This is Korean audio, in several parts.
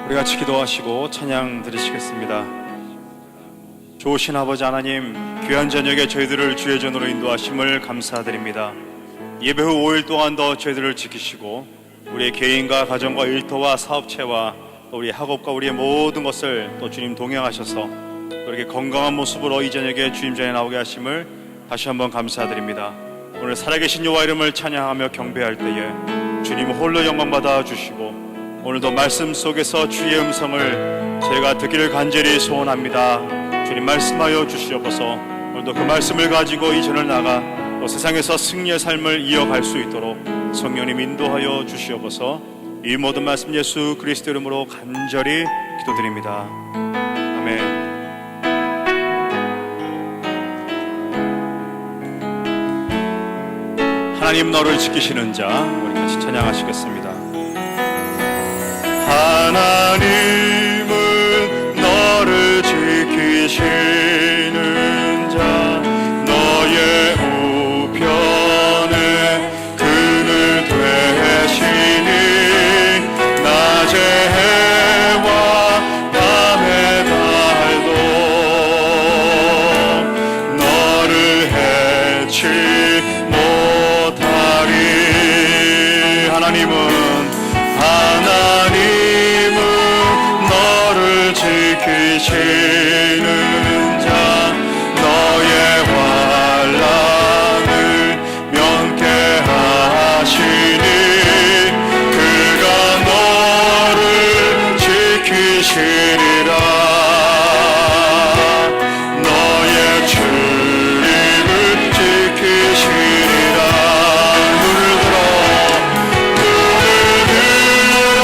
우리 같이 기도하시고 찬양 드리시겠습니다. 좋으신 아버지 하나님, 귀한 저녁에 저희들을 주의 전으로 인도하심을 감사드립니다. 예배 후 5일 동안 더 저희들을 지키시고 우리의 개인과 가정과 일터와 사업체와 또 우리 학업과 우리의 모든 것을 또 주님 동행하셔서 또 이렇게 건강한 모습으로 이 저녁에 주님 전에 나오게 하심을 다시 한번 감사드립니다. 오늘 살아계신 여호와 이름을 찬양하며 경배할 때에 주님 홀로 영광 받아 주시고 오늘도 말씀 속에서 주의 음성을 제가 듣기를 간절히 소원합니다. 주님 말씀하여 주시옵소서. 오늘도 그 말씀을 가지고 이 전을 나가 또 세상에서 승리의 삶을 이어갈 수 있도록 성령님 인도하여 주시옵소서. 이 모든 말씀 예수 그리스도 이름으로 간절히 기도드립니다. 아멘. 하나님 너를 지키시는 자, 우리 같이 찬양하시겠습니다. 하나님은 너를 지키시는 자, 너의 우편에 그늘 되시니 낮의 해와 밤의 달도 너를 해치 못하리. 하나님은 너를 지키시는 자, 너의 환난을 면케하시니 그가 너를 지키시리라. 너의 출입을 지키시리라. 눈을 들어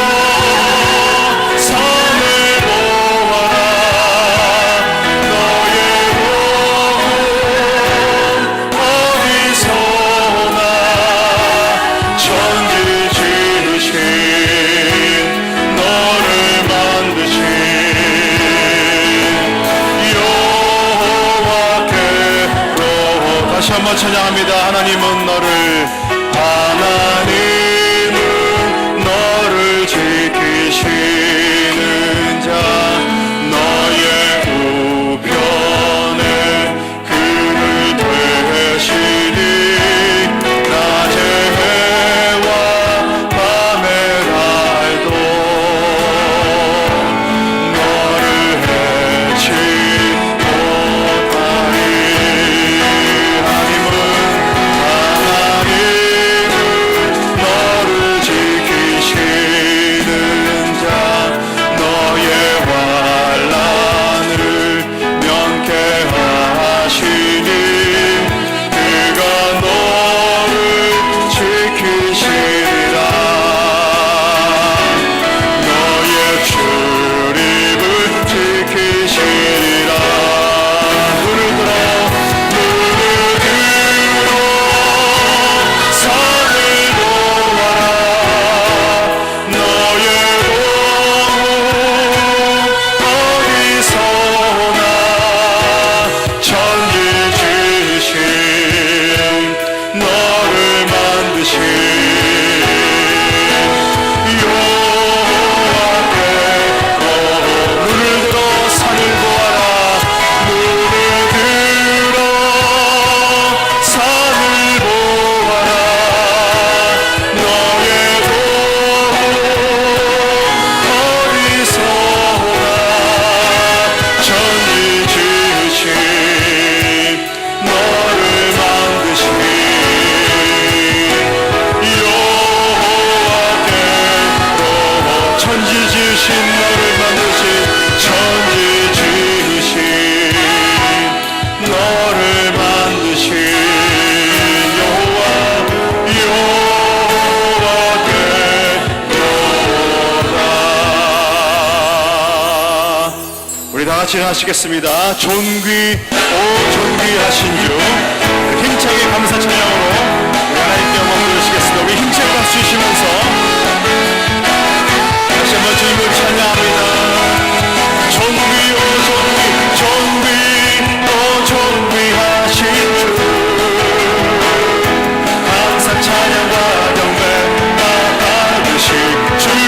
산을 보아라. 너의 온 어디서나 천지 지으신 너를 만드신 여호와께로. 다시 한번 찬양합니다. 하나님은 너를 지키시는 자, 너의 우편에 그늘 되시니 낮의 해와 밤의 달도 너를 해치 못하리. 하나님은 너를 지키시는 자, 너의 환난을 면케하시니 그가 너를 지키시리라. 너의 출입을 지키시리라. 눈을 들어 산을 보아라. 너의 온 어디서나 천지 지으신 너를 만드신 여호와께로. 눈을 들어 산을 보아라. 눈을 들어 산을 보아라. 너의 온 어디서나 천지 지으신 너를 만드신 여호와께로. 천지 지으신 너를 만드신 천지 지으신 너를 만드신 여호와께로다. 우리 다 같이 하시겠습니다. 존귀 오 존귀하신 주, 힘차게 감사 찬양으로 우리 하나님께 영광 돌리시겠습니다. 우리 힘차게 박수 주시면서 다시 한번 주님을 찬양합니다. 존귀 오 존귀 존귀 오 존귀하신 주, 감사 찬양과 경배 받으실 주님.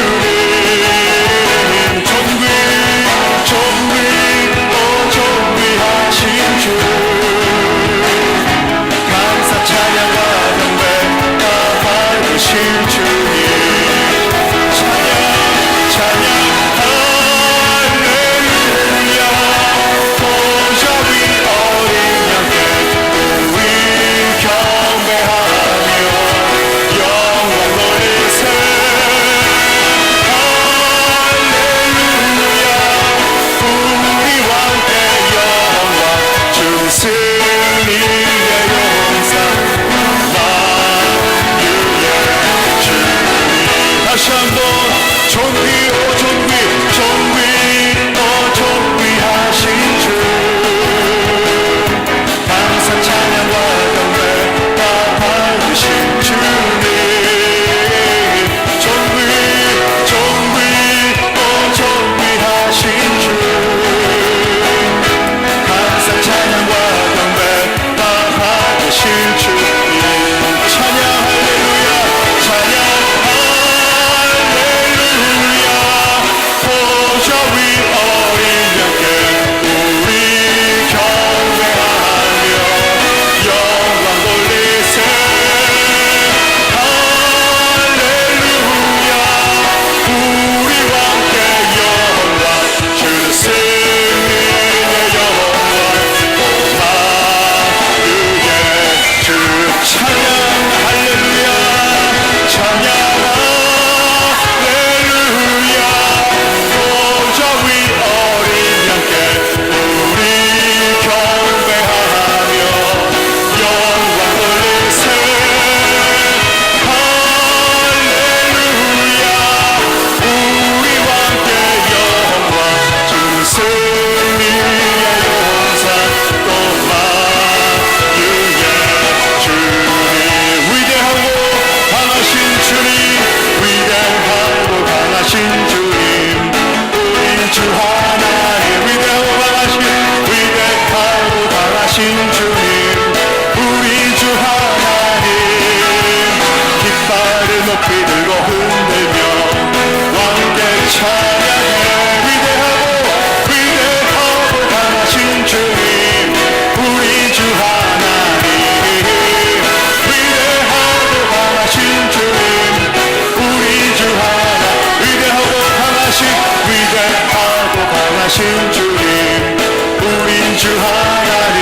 강하신 주님 우리 주 하나님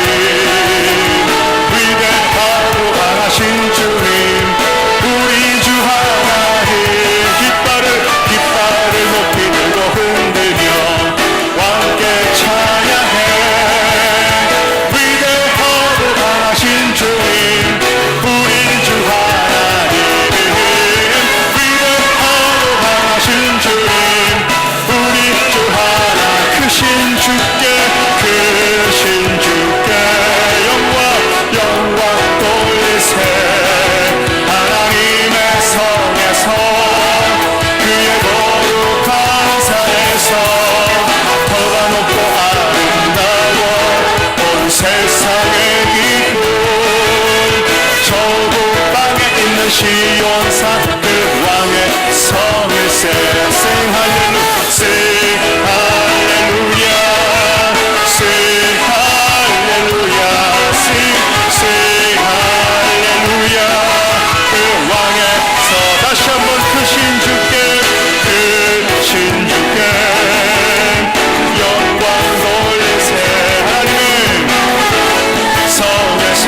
위대하고 강하신 주님 우리 주 하나님 깃발을 높이 들고 흔들며 왕께 찬양해 위대하고 강하신 주님 우리 주 하나님 위대하고 강하신 주님 우리 주 하나 크신 주께 영광 돌리세 하나님의 성에서 그의 거룩한 산에서 더가 높고 아름다워 온 세상의 기쁨 저국 땅에 있는 시온산 그 왕의 성일세 Sing hallelujah Sing hallelujah Sing hallelujah Sing hallelujah 그 왕의 서 다시 한번 크신 주께 영광 돌리세 하나님 성에서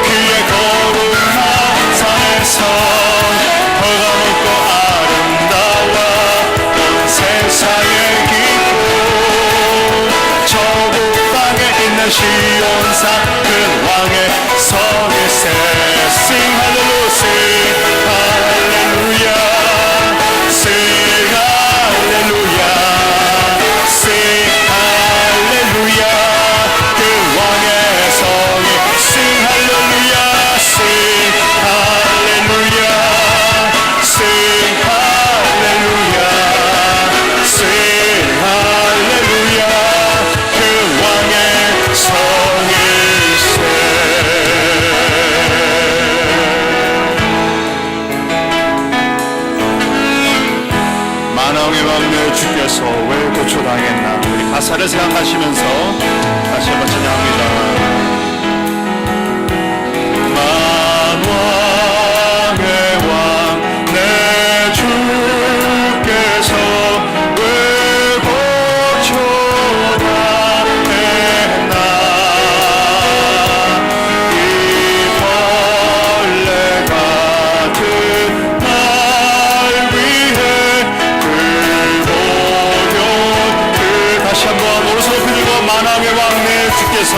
그의 거룩한 산에서 더가 높고 아름다워 온 세상의 기쁨 저국 땅에 있는 시온산 그 왕의 성일세 Sing hallelujah Sing hallelujah Sing hallelujah 그 왕의 성이 Sing hallelujah Sing hallelujah Sing hallelujah Sing hallelujah 그 왕의 성일세 만왕의 왕 주께서 왜 고초당했나 우리 가사를 생각하시면서 다시 한번 찬양합니다. 만왕의 왕 내 주께서 왜 고초당했나 이 벌레 같은 날 위해 다시 한번 오른손 높이 들고 만왕의 왕 내 주께서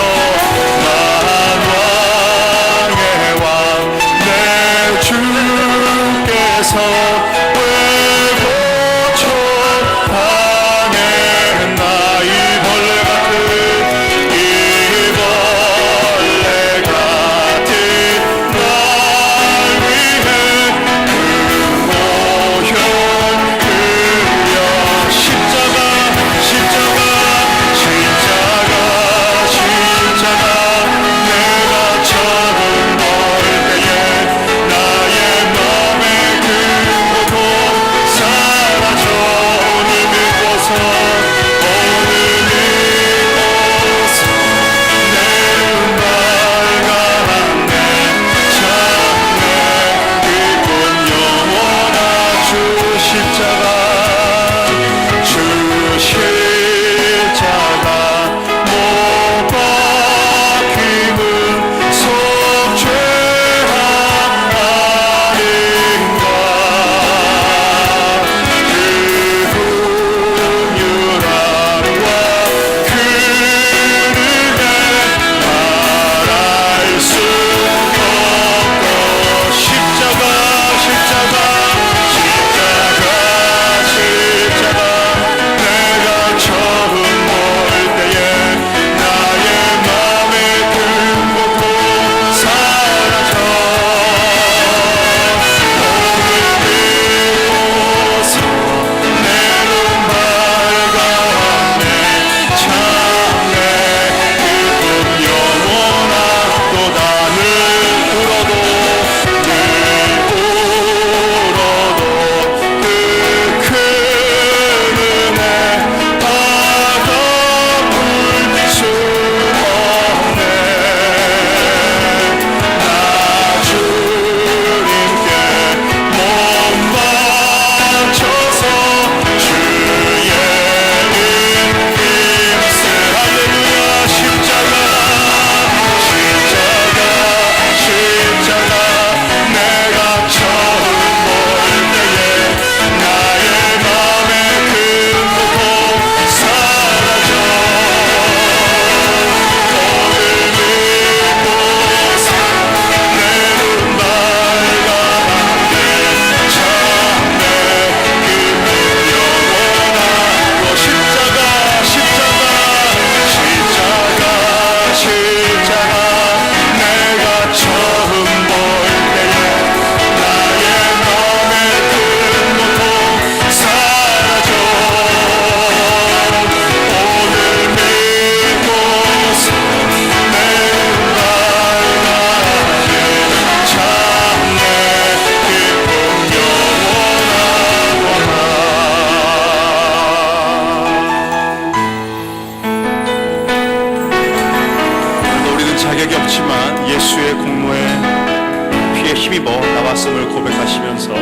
없음을 고백하시면서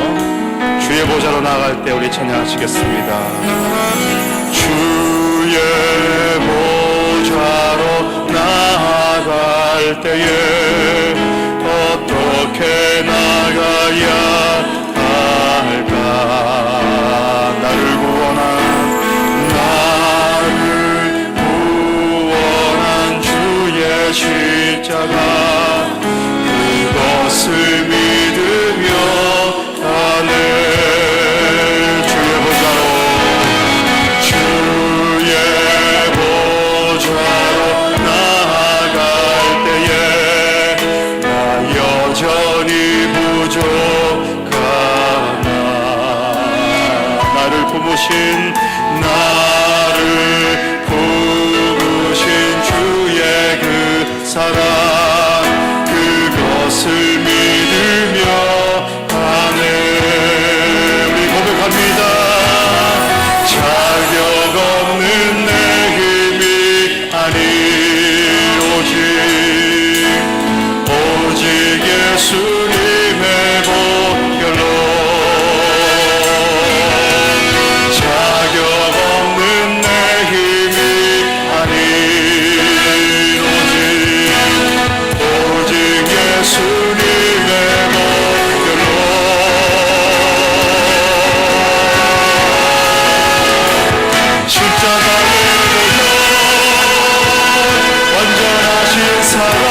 주의 보좌로 나아갈 때 우리 찬양하시겠습니다. 주의 보좌로 나아갈 때에 어떻게 나가야 할까? 나를 구원한 주의 십자가 그것을 믿으며 가네. 주의 보좌로 나아갈 때에 나 여전히 부족하나. 나를 품으신 주의 그 사랑 그것을 믿으며 가네. 우리 고백합니다. 자격 없는 내 힘이 아니 오직 예수님의 보혈로. 자격 없는 내 힘이 아니 오직 예수님의 보혈로. 십자가의 보혈 완전하신 사랑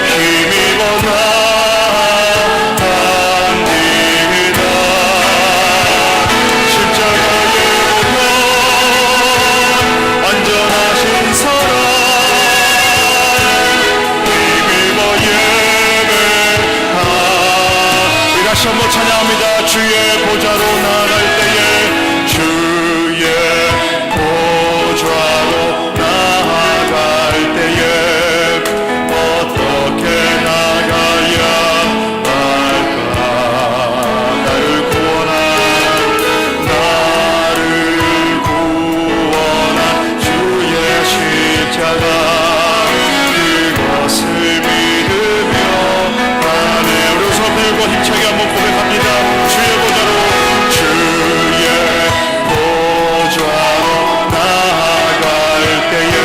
힘입어 나갑니다. 십자가의 보혈 완전하신 사랑 힘입어 예배하. 우리 다시 한번 찬양합니다. 주의 보좌로 나갈 때에 주의 보좌로 나아갈 때에 어떻게 나가야 할까? 나를 구원한 주의 십자가 그것을 믿으며 가네. 우리 손 들고 힘차게 한번 고백합니다. 주의 보좌로 나아갈 때에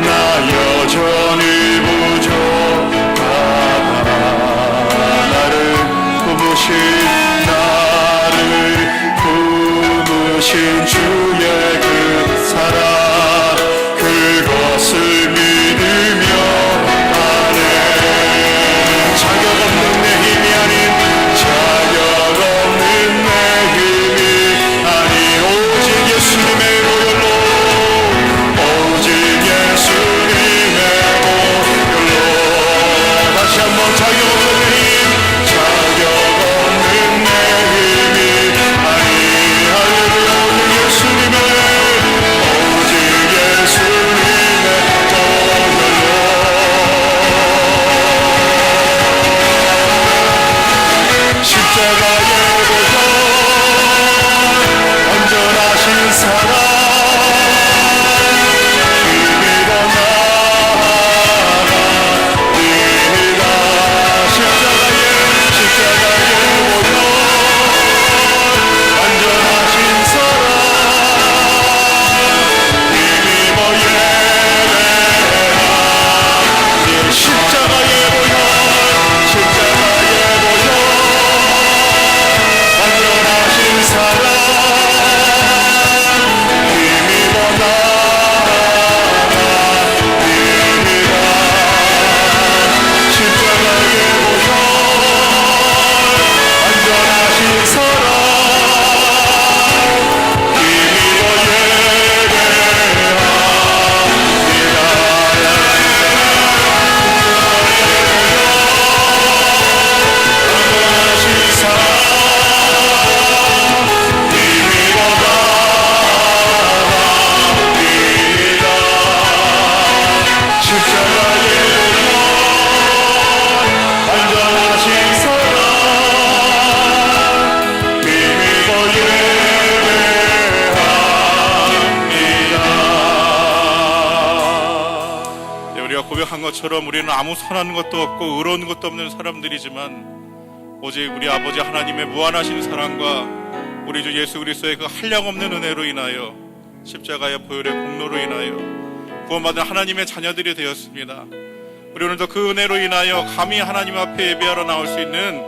나 여전히 부족하다. 나를 품으신 주의 그 사랑 그것을 믿으며 가네. 자격 없는 내 힘이 아닌 자격 없는 내 힘이 아니 오직 예수님의 보혈로 오직 예수님의 보혈로. 다시 한번 자격 없는 내 힘 자격 없는 내 힘이 아니 할렐루야 오직 예수님의 것처럼 우리는 아무 선한 것도 없고 의로운 것도 없는 사람들이지만 오직 우리 아버지 하나님의 무한하신 사랑과 우리 주 예수 그리스도의 그 한량없는 은혜로 인하여 십자가의 보혈의 공로로 인하여 구원받은 하나님의 자녀들이 되었습니다. 우리 오늘도 그 은혜로 인하여 감히 하나님 앞에 예배하러 나올 수 있는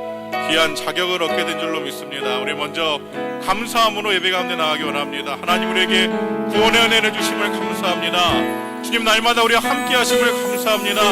귀한 자격을 얻게 된 줄로 믿습니다. 우리 먼저 감사함으로 예배 가운데 나가기 원합니다. 하나님 우리에게 구원의 은혜를 주심을 감사합니다. 주님 날마다 우리와 함께 하심을 감사합니다.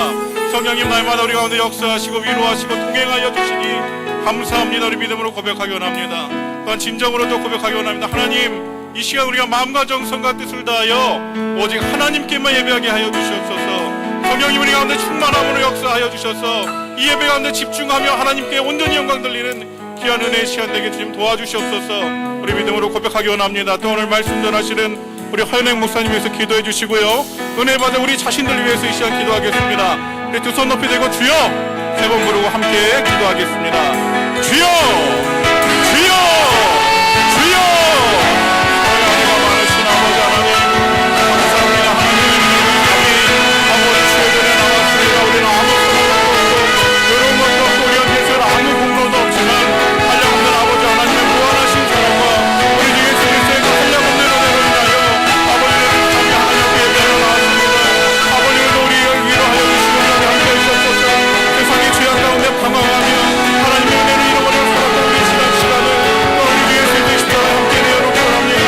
성령님 날마다 우리 가운데 역사하시고 위로하시고 동행하여 주시니 감사합니다. 우리 믿음으로 고백하기 원합니다. 또한 진정으로 또 고백하기 원합니다. 하나님 이 시간 우리가 마음과 정성과 뜻을 다하여 오직 하나님께만 예배하게 하여 주시옵소서. 성령님 우리 가운데 충만함으로 역사하여 주셔서 이 예배 가운데 집중하며 하나님께 온전히 영광 돌리는 귀한 은혜의 시간 되게 주님 도와주시옵소서. 우리 믿음으로 고백하기 원합니다. 또 오늘 말씀 전하시는 우리 허연행 목사님 위해서 기도해 주시고요, 은혜 받아 우리 자신들 위해서 이 시간 기도하겠습니다. 우리 두 손 높이 들고 주여 세 번 부르고 함께 기도하겠습니다. 주여 주여 주여. 사랑하고 많으신 아버지 하나님 감사합니다. 하나님 아버지 주의 전에 나왔습니다. 우리는 아무 그런 것도 없고 우리 앞에서는 아무 공로도 없지만 한량없는 아버지 하나님의 무한하신 사랑과 우리 주 예수 그리스도의 그 한량없는 은혜로 인하여 아버지를 감히 하나님 앞에 예배하러 나왔습니다. 아버지도 우리를 위로하여 주시고 우리 함께 하시옵소서. 세상의 죄악 가운데 방황하며 하나님의 은혜를 잃어버려 살았던 우리 지난 시간을 우리 주 예수 그리스도와 함께 내어놓고 합니다.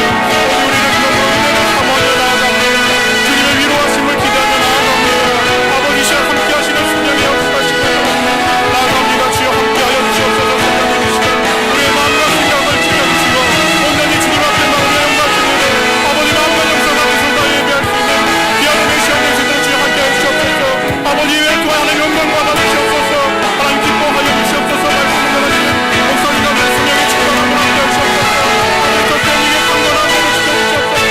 우리는 그런 은혜를 사모하며 나아갑니다. 주님의 위로하심을 기대하며 나아갑니다. 아버지 시간 함께 하시는 성령의 역사하시며 나아갑니다. 주여 함께하여 주시옵소서. 성령님 이 시간 우리의 마음과 생각을 지켜주시고 온전히 주님 앞에 마음의 영광 드리는 아버지 마음과 영성과 뜻을 다 예배할 수 있는 귀한 은혜 시간 되시도록 주여 함께하여 주시옵소서. 아버지 외에 또 하나님 영광과 받으시옵소서. 하나님 기뻐하여 주시옵소서. 말씀 전하시는 목사님과 성령의 축복함을 함께하여 주시옵소서. 아버지 저 때문에 강건한 몸을 지켜주시옵소서.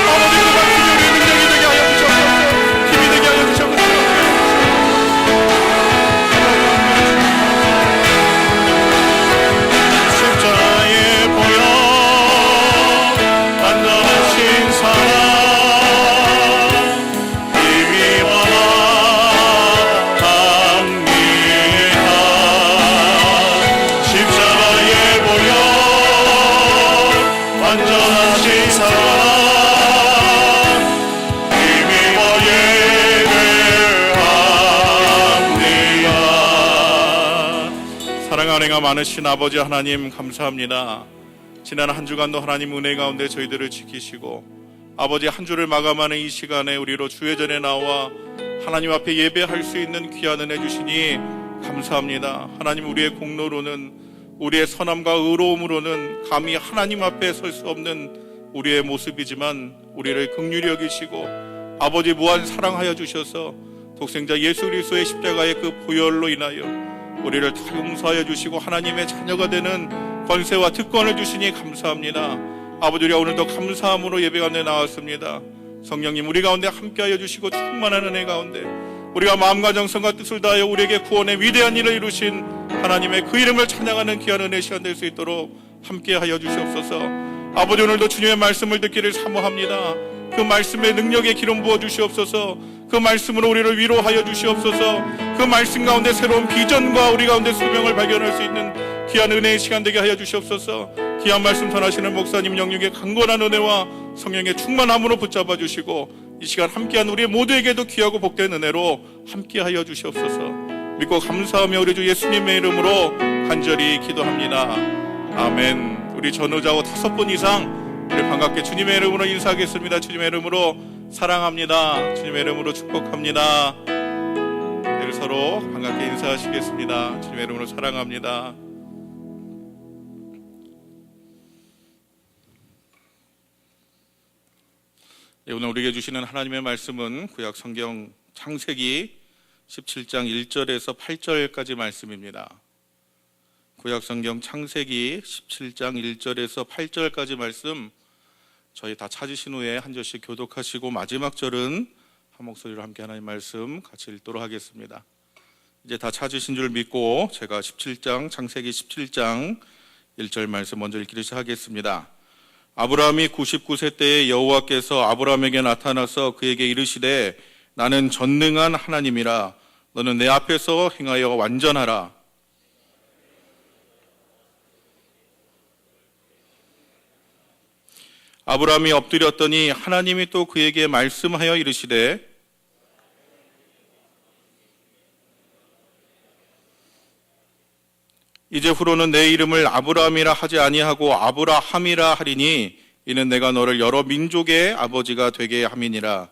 아버지 그 말씀이 우리의 능력이 되게 하여 주시옵소서. 힘이 되게 하여 주시옵소서. 십자가의 보혈 완전하신 사랑 힘이 원합니다. 십자가의 보혈 완전하신 사랑 힘이 예배합니다. 사랑하는 은혜가 많으신 아버지 하나님 감사합니다. 지난 한 주간도 하나님 은혜 가운데 저희들을 지키시고 아버지 한 주를 마감하는 이 시간에 우리로 주의 전에 나와 하나님 앞에 예배할 수 있는 귀한 은혜 주시니 감사합니다. 하나님 우리의 공로로는 우리의 선함과 의로움으로는 감히 하나님 앞에 설 수 없는 우리의 모습이지만 우리를 긍휼히 여기시고 아버지 무한 사랑하여 주셔서 독생자 예수 그리스도의 십자가의 그 보혈로 인하여 우리를 다 용서하여 주시고 하나님의 자녀가 되는 권세와 특권을 주시니 감사합니다. 아버지 우리가 오늘도 감사함으로 예배 가운데 나왔습니다. 성령님 우리 가운데 함께하여 주시고 충만한 은혜 가운데 우리가 마음과 정성과 뜻을 다하여 우리에게 구원의 위대한 일을 이루신 하나님의 그 이름을 찬양하는 귀한 은혜 시간 될 수 있도록 함께하여 주시옵소서. 아버지 오늘도 주님의 말씀을 듣기를 사모합니다. 그 말씀의 능력에 기름 부어 주시옵소서. 그 말씀으로 우리를 위로하여 주시옵소서. 그 말씀 가운데 새로운 비전과 우리 가운데 소명을 발견할 수 있는 귀한 은혜의 시간 되게 하여 주시옵소서. 귀한 말씀 전하시는 목사님 영육의 강건한 은혜와 성령의 충만함으로 붙잡아 주시고 이 시간 함께한 우리 모두에게도 귀하고 복된 은혜로 함께하여 주시옵소서. 믿고 감사하며 우리 주 예수님의 이름으로 간절히 기도합니다. 아멘. 우리 전후좌우 5분 이상 우리 반갑게 주님의 이름으로 인사하겠습니다. 주님의 이름으로 사랑합니다. 주님의 이름으로 축복합니다. 우리 서로 반갑게 인사하시겠습니다. 주님의 이름으로 사랑합니다. 오늘 우리에게 주시는 하나님의 말씀은 구약 성경 창세기 17장 1절에서 8절까지 말씀입니다. 구약 성경 창세기 17장 1절에서 8절까지 말씀 저희 다 찾으신 후에 한 절씩 교독하시고 마지막 절은 한 목소리로 함께 하나님 말씀 같이 읽도록 하겠습니다. 이제 다 찾으신 줄 믿고 제가 창세기 17장 1절 말씀 먼저 읽기를 시작하겠습니다. 아브라함이 99세 때에 여호와께서 아브라함에게 나타나서 그에게 이르시되 나는 전능한 하나님이라. 너는 내 앞에서 행하여 완전하라. 아브라함이 엎드렸더니 하나님이 또 그에게 말씀하여 이르시되 이제 후로는 내 이름을 아브라함이라 하지 아니하고 아브라함이라 하리니 이는 내가 너를 여러 민족의 아버지가 되게 함이니라.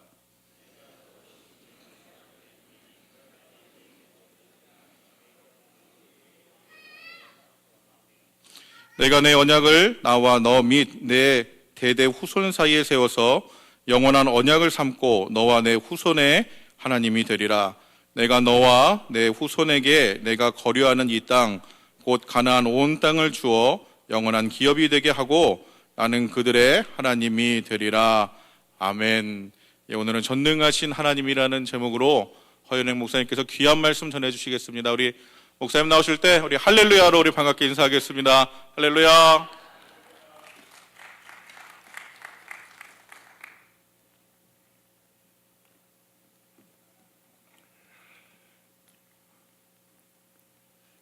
내가 내 언약을 나와 너 및 내 대대 후손 사이에 세워서 영원한 언약을 삼고 너와 내 후손의 하나님이 되리라. 내가 너와 내 후손에게 내가 거류하는 이 땅 곧 가나안 온 땅을 주어 영원한 기업이 되게 하고 나는 그들의 하나님이 되리라. 아멘. 예, 오늘은 전능하신 하나님이라는 제목으로 허연행 목사님께서 귀한 말씀 전해주시겠습니다. 우리 목사님 나오실 때 우리 할렐루야로 우리 반갑게 인사하겠습니다. 할렐루야.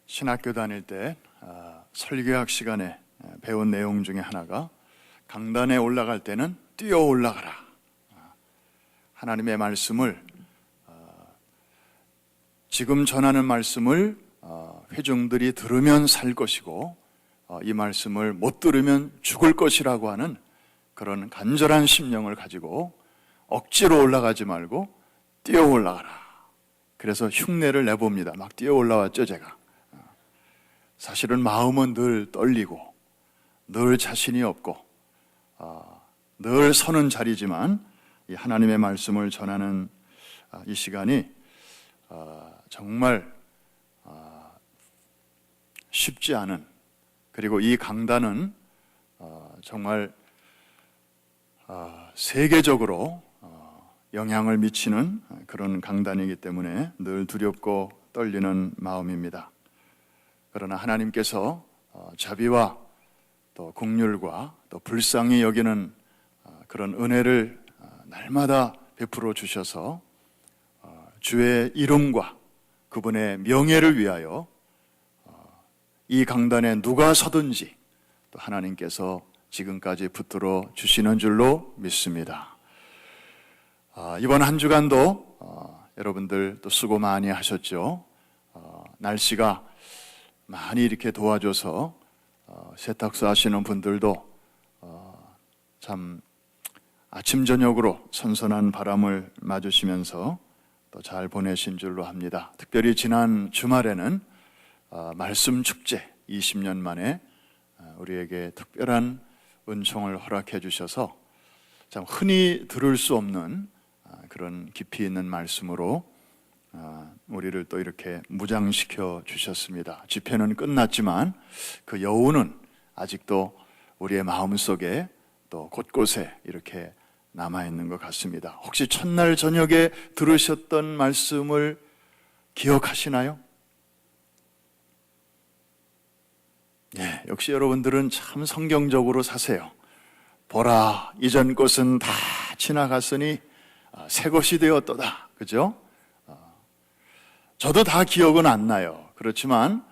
신학교 다닐 때 설교학 시간에 배운 내용 중에 하나가 강단에 올라갈 때는 뛰어 올라가라. 하나님의 말씀을 지금 전하는 말씀을 회중들이 들으면 살 것이고 이 말씀을 못 들으면 죽을 것이라고 하는 그런 간절한 심령을 가지고 억지로 올라가지 말고 뛰어 올라가라. 그래서 흉내를 내봅니다. 막 뛰어 올라왔죠, 제가. 사실은 마음은 늘 떨리고 늘 자신이 없고 늘 서는 자리지만 이 하나님의 말씀을 전하는 이 시간이 정말 쉽지 않은, 그리고 이 강단은 정말 세계적으로 영향을 미치는 그런 강단이기 때문에 늘 두렵고 떨리는 마음입니다. 그러나 하나님께서 자비와 또 긍휼과 또 불쌍히 여기는 그런 은혜를 날마다 베풀어 주셔서 주의 이름과 그분의 명예를 위하여 이 강단에 누가 서든지 또 하나님께서 지금까지 붙들어 주시는 줄로 믿습니다. 이번 한 주간도 여러분들 또 수고 많이 하셨죠. 날씨가 많이 이렇게 도와줘서 세탁소 하시는 분들도 참 아침 저녁으로 선선한 바람을 맞으시면서 또 잘 보내신 줄로 합니다. 특별히 지난 주말에는 말씀 축제 20년 만에 우리에게 특별한 은총을 허락해 주셔서 참 흔히 들을 수 없는 그런 깊이 있는 말씀으로 우리를 또 이렇게 무장시켜 주셨습니다. 집회는 끝났지만 그 여운은 아직도 우리의 마음속에 또 곳곳에 이렇게 남아있는 것 같습니다. 혹시 첫날 저녁에 들으셨던 말씀을 기억하시나요? 네, 역시 여러분들은 참 성경적으로 사세요. 보라, 이전 것은 다 지나갔으니 새 것이 되었도다. 그죠? 저도 다 기억은 안 나요. 그렇지만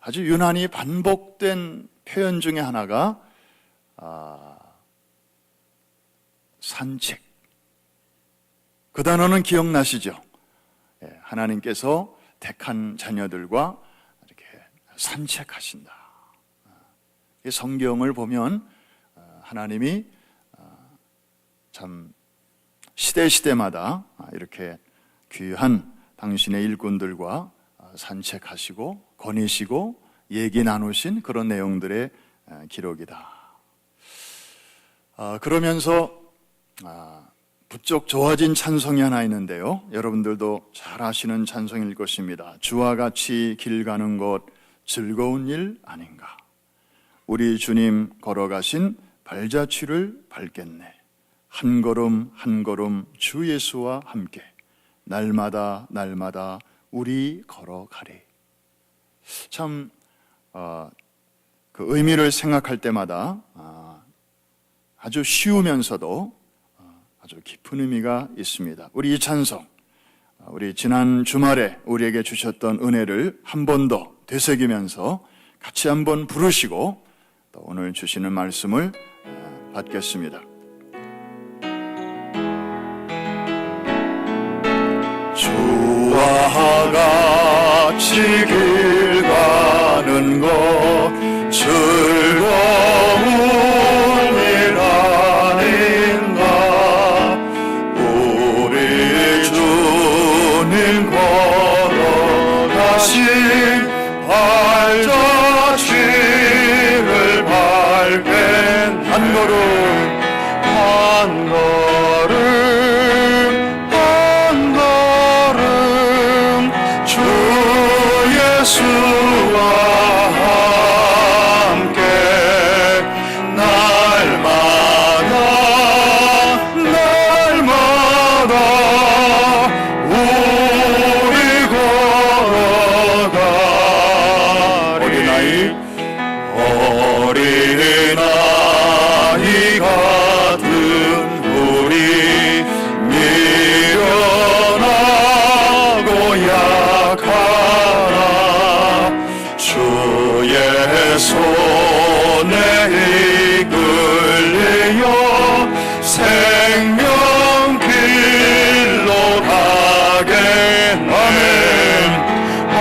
아주 유난히 반복된 표현 중에 하나가 산책. 그 단어는 기억나시죠? 하나님께서 택한 자녀들과 이렇게 산책하신다. 성경을 보면 하나님이 참 시대마다 이렇게 귀한 당신의 일꾼들과 산책하시고 거니시고 얘기 나누신 그런 내용들의 기록이다. 그러면서 부쩍 좋아진 찬송이 하나 있는데요. 여러분들도 잘 아시는 찬송일 것입니다. 주와 같이 길 가는 것 즐거운 일 아닌가. 우리 주님 걸어가신 발자취를 밟겠네. 한 걸음 한 걸음 주 예수와 함께 날마다 날마다 우리 걸어가리. 참 그 의미를 생각할 때마다 아주 쉬우면서도 아주 깊은 의미가 있습니다. 우리 이 찬송 우리 지난 주말에 우리에게 주셨던 은혜를 한 번 더 되새기면서 같이 한번 부르시고 또 오늘 주시는 말씀을 받겠습니다. 주와 같이 길 가는 것 즐거운 일 아닌가. 우리 주님 걸어가신 발자취를 밟게 한 걸음 한 걸음 한 걸음 주 예수와 함께 날마다 날마다 우리 걸어가 어린아이 같은 우리 미련하고 약하나 주의 손에 이끌려 생명길로 가게. 아멘. 한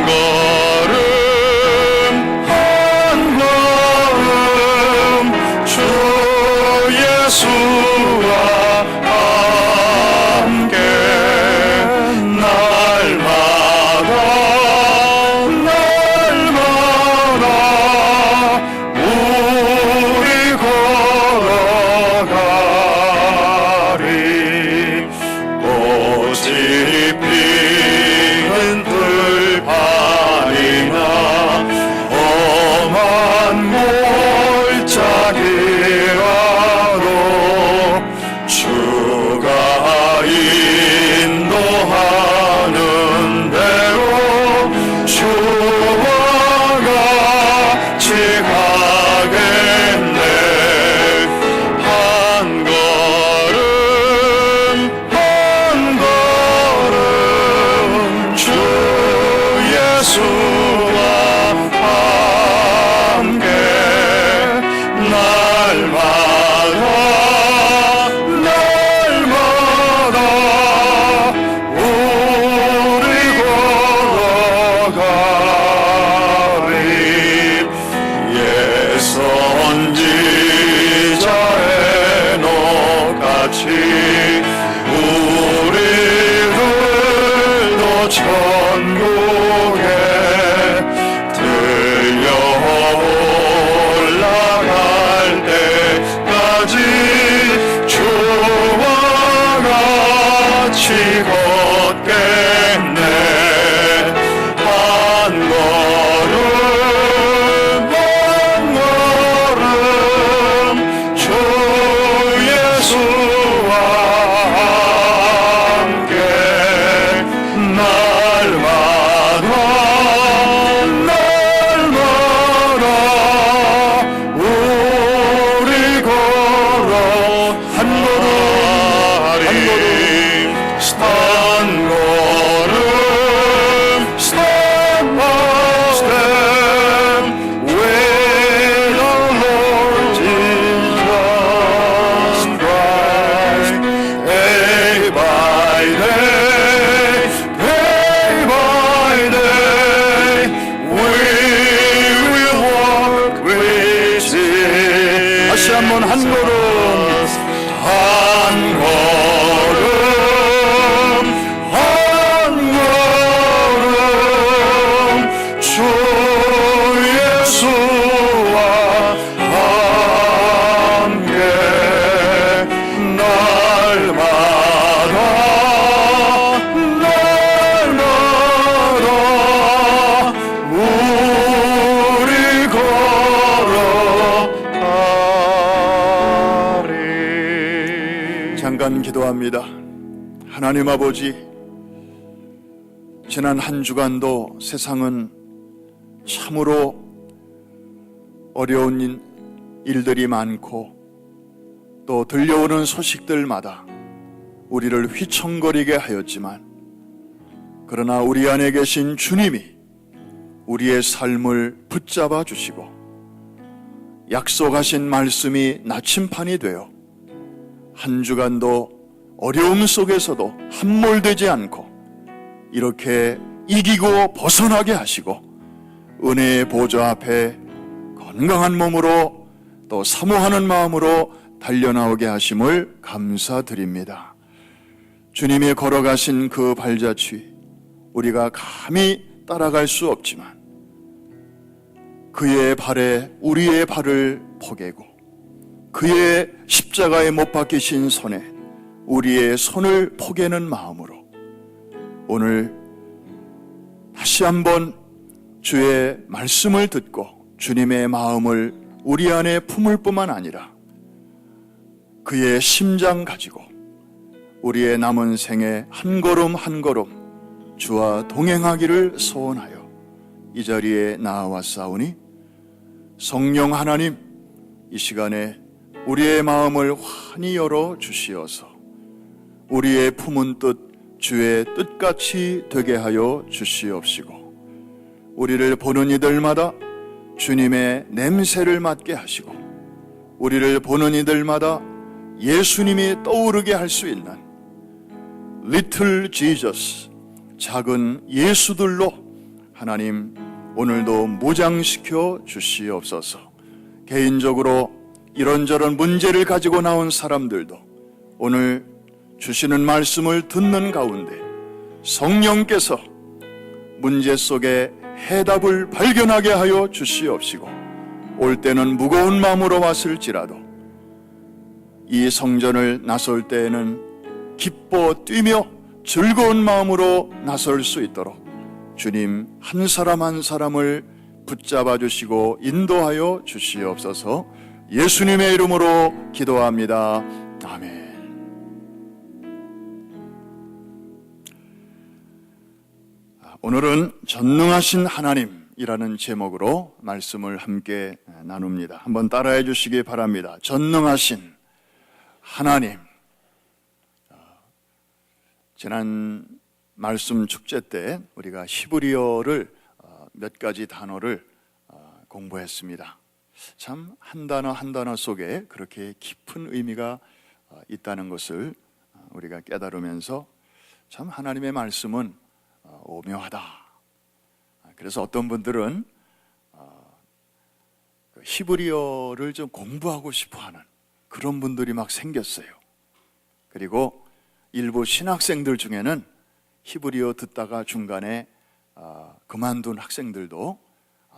걸음 한 걸음 주 예수와 함께 날마다 날마다 우리 걸어가리. 꽃이 피는 들판이나 험한 골짜기라도 주가 인도하는 대로 주와 같이 가겠네. 한 걸음 한 걸음 주 예수와 함께 날마다 날마다 우리 걸어가리. 옛 선지자의 녹같이 우리를 또 천국에 들려 올라갈 때까지 주와 같이 걷겠네. 한 걸음 한 걸음 주 예수와 함께 날마다 날마다 우리 걸어 한 걸음 한 걸음 한 걸음 step by step with the Lord Jesus Christ. Day by day, day by day, we will walk with Him. 다시 한번 한 걸음 한 걸음 한 걸음 주 예수와 함께 날마다 날마다 우리 걸어가리. 잠깐 기도합니다. 하나님 아버지, 지난 한 주간도 세상은 참으로 어려운 일들이 많고 또 들려오는 소식들마다 우리를 휘청거리게 하였지만 그러나 우리 안에 계신 주님이 우리의 삶을 붙잡아 주시고 약속하신 말씀이 나침판이 되어 한 주간도 어려움 속에서도 함몰되지 않고 이렇게 이기고 벗어나게 하시고 은혜의 보좌 앞에 건강한 몸으로 또 사모하는 마음으로 달려나오게 하심을 감사드립니다. 주님이 걸어가신 그 발자취 우리가 감히 따라갈 수 없지만 그의 발에 우리의 발을 포개고 그의 십자가에 못 박히신 손에 우리의 손을 포개는 마음으로 오늘 다시 한번 주의 말씀을 듣고 주님의 마음을 우리 안에 품을 뿐만 아니라 그의 심장 가지고 우리의 남은 생에 한 걸음 한 걸음 주와 동행하기를 소원하여 이 자리에 나와싸우니 성령 하나님 이 시간에 우리의 마음을 환히 열어 주시어서 우리의 품은 뜻 주의 뜻같이 되게 하여 주시옵시고 우리를 보는 이들마다 주님의 냄새를 맡게 하시고 우리를 보는 이들마다 예수님이 떠오르게 할 수 있는 Little Jesus 작은 예수들로 하나님 오늘도 무장시켜 주시옵소서. 개인적으로 이런저런 문제를 가지고 나온 사람들도 오늘 주시는 말씀을 듣는 가운데 성령께서 문제 속에 해답을 발견하게 하여 주시옵시고 올 때는 무거운 마음으로 왔을지라도 이 성전을 나설 때에는 기뻐 뛰며 즐거운 마음으로 나설 수 있도록 주님 한 사람 한 사람을 붙잡아 주시고 인도하여 주시옵소서. 예수님의 이름으로 기도합니다. 아멘. 오늘은 전능하신 하나님이라는 제목으로 말씀을 함께 나눕니다. 한번 따라해 주시기 바랍니다. 전능하신 하나님. 지난 말씀 축제 때 우리가 히브리어를 몇 가지 단어를 공부했습니다. 참 한 단어 한 단어 속에 그렇게 깊은 의미가 있다는 것을 우리가 깨달으면서 참 하나님의 말씀은 오묘하다. 그래서 어떤 분들은 히브리어를 좀 공부하고 싶어하는 그런 분들이 막 생겼어요. 그리고 일부 신학생들 중에는 히브리어 듣다가 중간에 그만둔 학생들도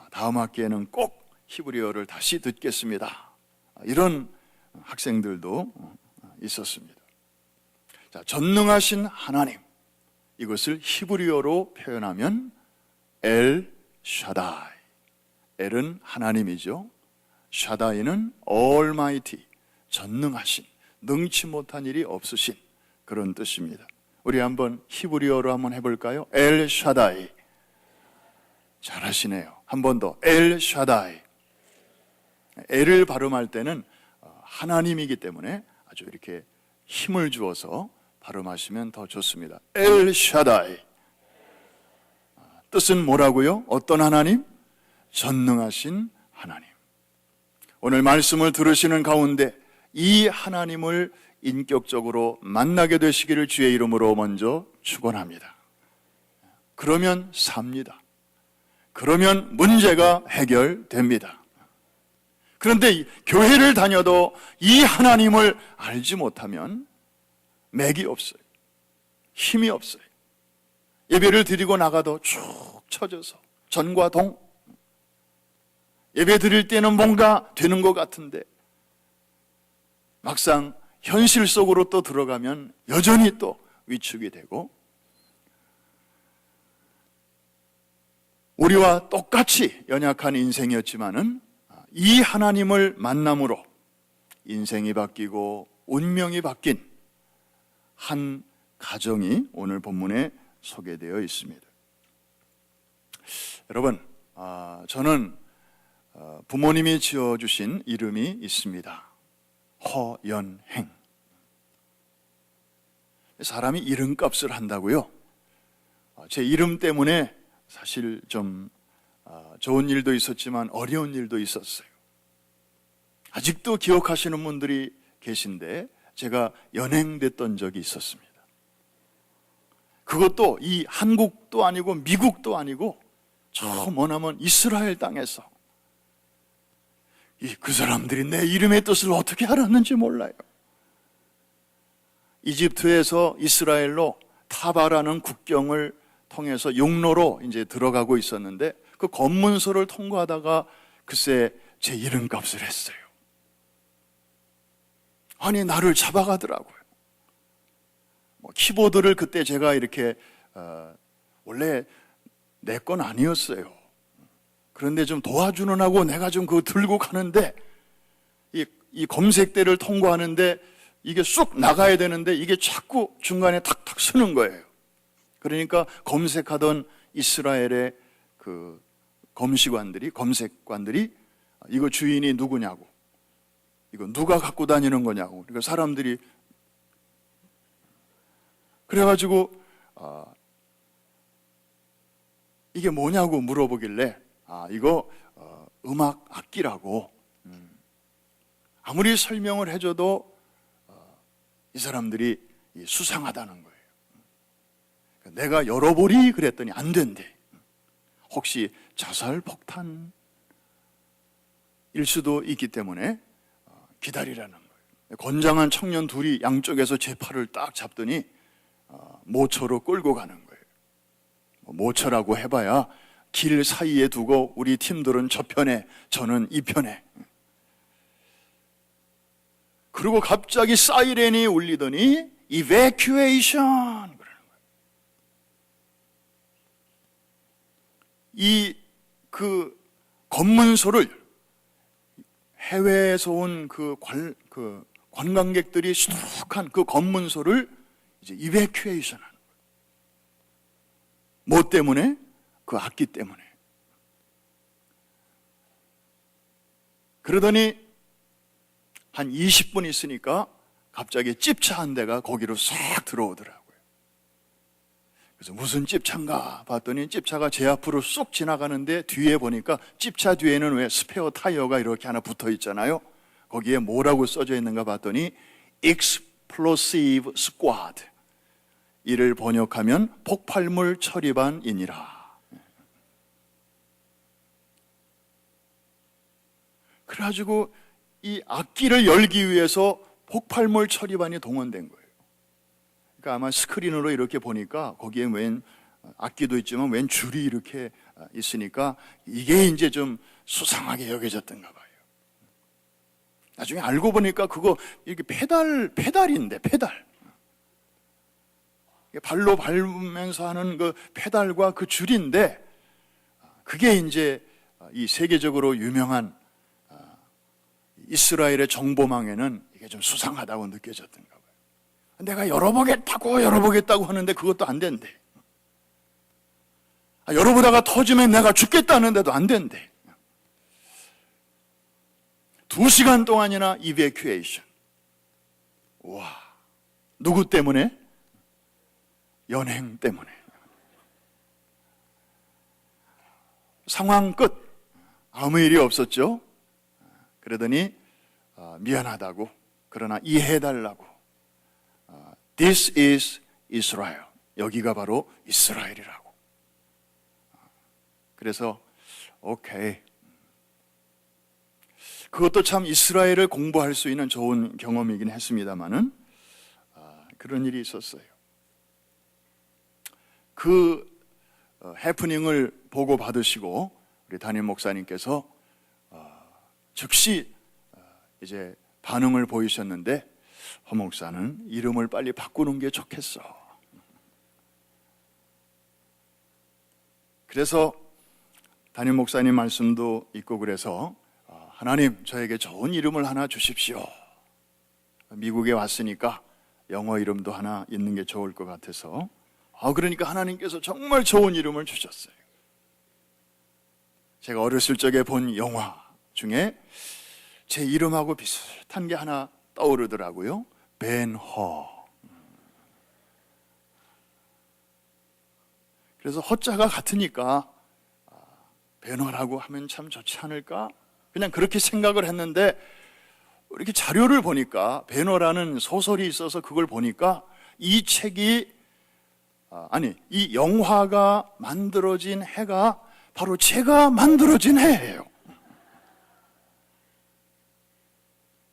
다음 학기에는 꼭 히브리어를 다시 듣겠습니다. 이런 학생들도 있었습니다. 자, 전능하신 하나님, 이것을 히브리어로 표현하면 엘 샤다이. 엘은 하나님이죠. 샤다이는 almighty, 전능하신, 능치 못한 일이 없으신 그런 뜻입니다. 우리 한번 히브리어로 한번 해볼까요? 엘 샤다이. 잘하시네요. 한 번 더. 엘 샤다이. 엘을 발음할 때는 하나님이기 때문에 아주 이렇게 힘을 주어서 발음하시면 더 좋습니다. 엘 샤다이. 뜻은 뭐라고요? 어떤 하나님? 전능하신 하나님. 오늘 말씀을 들으시는 가운데 이 하나님을 인격적으로 만나게 되시기를 주의 이름으로 먼저 축원합니다. 그러면 삽니다. 그러면 문제가 해결됩니다. 그런데 교회를 다녀도 이 하나님을 알지 못하면 맥이 없어요. 힘이 없어요. 예배를 드리고 나가도 쭉 쳐져서 전과 동. 예배 드릴 때는 뭔가 되는 것 같은데 막상 현실 속으로 또 들어가면 여전히 또 위축이 되고 우리와 똑같이 연약한 인생이었지만은 이 하나님을 만남으로 인생이 바뀌고 운명이 바뀐 한 가정이 오늘 본문에 소개되어 있습니다. 여러분, 저는 부모님이 지어주신 이름이 있습니다. 허연행. 사람이 이름값을 한다고요? 제 이름 때문에 사실 좀 좋은 일도 있었지만 어려운 일도 있었어요. 아직도 기억하시는 분들이 계신데 제가 연행됐던 적이 있었습니다. 그것도 이 한국도 아니고 미국도 아니고 저 머나먼 이스라엘 땅에서 그 사람들이 내 이름의 뜻을 어떻게 알았는지 몰라요. 이집트에서 이스라엘로 타바라는 국경을 통해서 육로로 이제 들어가고 있었는데 그 검문소를 통과하다가 글쎄 제 이름값을 했어요. 아니 나를 잡아가더라고요. 키보드를 그때 제가 이렇게 원래 내 건 아니었어요. 그런데 좀 도와주는 하고 내가 좀 그거 들고 가는데 이 검색대를 통과하는데 이게 쑥 나가야 되는데 이게 자꾸 중간에 탁탁 서는 거예요. 그러니까 검색하던 이스라엘의 그 검색관들이 이거 주인이 누구냐고, 이거 누가 갖고 다니는 거냐고. 그러니까 사람들이 그래가지고 이게 뭐냐고 물어보길래 이거 음악 악기라고. 아무리 설명을 해줘도 이 사람들이 수상하다는 거예요. 내가 열어보리 그랬더니 안 된대. 혹시 자살 폭탄일 수도 있기 때문에 기다리라는 거예요. 건장한 청년 둘이 양쪽에서 제 팔을 딱 잡더니 모처로 끌고 가는 거예요. 모처라고 해봐야 길 사이에 두고 우리 팀들은 저편에 저는 이편에. 그리고 갑자기 사이렌이 울리더니 evacuation 그러는 거예요. 그 검문소를 해외에서 온 그 관광객들이 수북한 그 검문소를 이제 evacuation 하는 거예요. 뭐 때문에? 그 악기 때문에. 그러더니 한 20분 있으니까 갑자기 찝차 한 대가 거기로 싹 들어오더라고요. 그래서 무슨 찝차인가 봤더니 찝차가 제 앞으로 쏙 지나가는데 뒤에 보니까 찝차 뒤에는 왜 스페어 타이어가 이렇게 하나 붙어 있잖아요. 거기에 뭐라고 써져 있는가 봤더니 Explosive Squad. 이를 번역하면 폭발물 처리반이니라. 그래가지고 이 악기를 열기 위해서 폭발물 처리반이 동원된 거예요. 그러니까 아마 스크린으로 이렇게 보니까 거기에 웬 악기도 있지만 웬 줄이 이렇게 있으니까 이게 이제 좀 수상하게 여겨졌던가 봐요. 나중에 알고 보니까 그거 이렇게 페달인데 페달. 발로 밟으면서 하는 그 페달과 그 줄인데 그게 이제 이 세계적으로 유명한 이스라엘의 정보망에는 이게 좀 수상하다고 느껴졌던가 봐요. 내가 열어보겠다고 하는데 그것도 안 된대. 열어보다가 터지면 내가 죽겠다는데도 안 된대. 2시간 동안이나 이베큐에이션. 와, 누구 때문에? 연행 때문에. 상황 끝. 아무 일이 없었죠. 그러더니 미안하다고, 그러나 이해해달라고. This is Israel. 여기가 바로 이스라엘이라고. 그래서 오케이. 그것도 참 이스라엘을 공부할 수 있는 좋은 경험이긴 했습니다마는 그런 일이 있었어요. 그 해프닝을 보고 받으시고 우리 담임 목사님께서 즉시 이제 반응을 보이셨는데, 허 목사는 이름을 빨리 바꾸는 게 좋겠어. 그래서 담임 목사님 말씀도 있고 그래서 하나님 저에게 좋은 이름을 하나 주십시오. 미국에 왔으니까 영어 이름도 하나 있는 게 좋을 것 같아서 그러니까 하나님께서 정말 좋은 이름을 주셨어요. 제가 어렸을 적에 본 영화 중에 제 이름하고 비슷한 게 하나 떠오르더라고요. 벤허. 그래서 허자가 같으니까 베너라고 하면 참 좋지 않을까? 그냥 그렇게 생각을 했는데 이렇게 자료를 보니까 베너라는 소설이 있어서 그걸 보니까 이 책이 이 영화가 만들어진 해가 바로 제가 만들어진 해예요.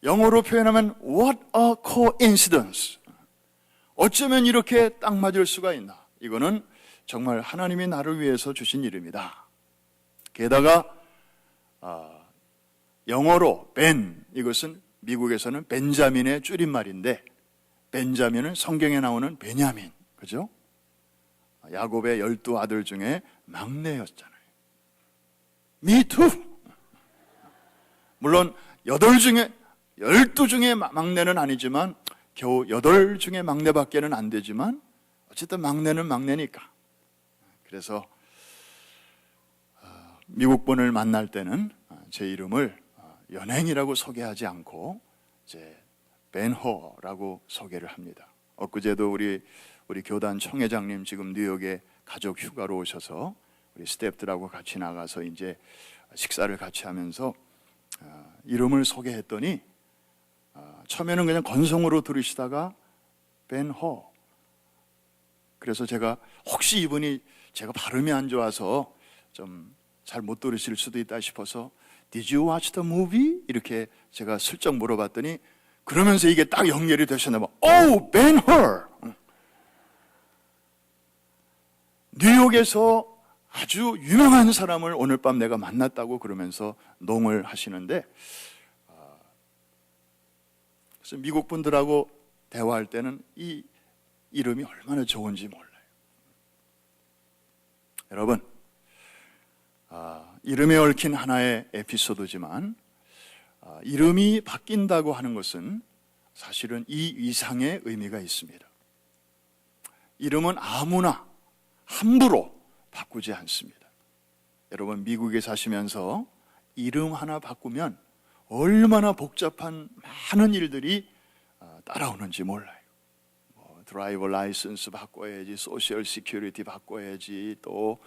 영어로 표현하면 What a coincidence. 어쩌면 이렇게 딱 맞을 수가 있나. 이거는 정말 하나님이 나를 위해서 주신 이름이다. 게다가 영어로 벤, 이것은 미국에서는 벤자민의 줄임말인데 벤자민은 성경에 나오는 베냐민, 그죠? 야곱의 12아들 중에 막내였잖아요. Me too. 물론 12 중에 막내는 아니지만 겨우 8 중에 막내밖에는 안 되지만 어쨌든 막내는 막내니까. 그래서 미국 분을 만날 때는 제 이름을 연행이라고 소개하지 않고 이제 벤호라고 소개를 합니다. 엊그제도 우리 교단 총회장님 지금 뉴욕에 가족 휴가로 오셔서 우리 스태프들하고 같이 나가서 이제 식사를 같이 하면서 이름을 소개했더니 처음에는 그냥 건성으로 들으시다가 벤호. 그래서 제가 혹시 이분이 제가 발음이 안 좋아서 좀 잘 못 들으실 수도 있다 싶어서 Did you watch the movie? 이렇게 제가 슬쩍 물어봤더니 그러면서 이게 딱 연결이 되셨나 봐. Oh, Ben-Hur. 뉴욕에서 아주 유명한 사람을 오늘 밤 내가 만났다고 그러면서 농을 하시는데 그래서 미국 분들하고 대화할 때는 이 이름이 얼마나 좋은지 몰라요. 여러분, 이름에 얽힌 하나의 에피소드지만 이름이 바뀐다고 하는 것은 사실은 이 이상의 의미가 있습니다. 이름은 아무나 함부로 바꾸지 않습니다. 여러분, 미국에 사시면서 이름 하나 바꾸면 얼마나 복잡한 많은 일들이 따라오는지 몰라요. 드라이버 라이선스 바꿔야지, 소셜 시큐리티 바꿔야지, 또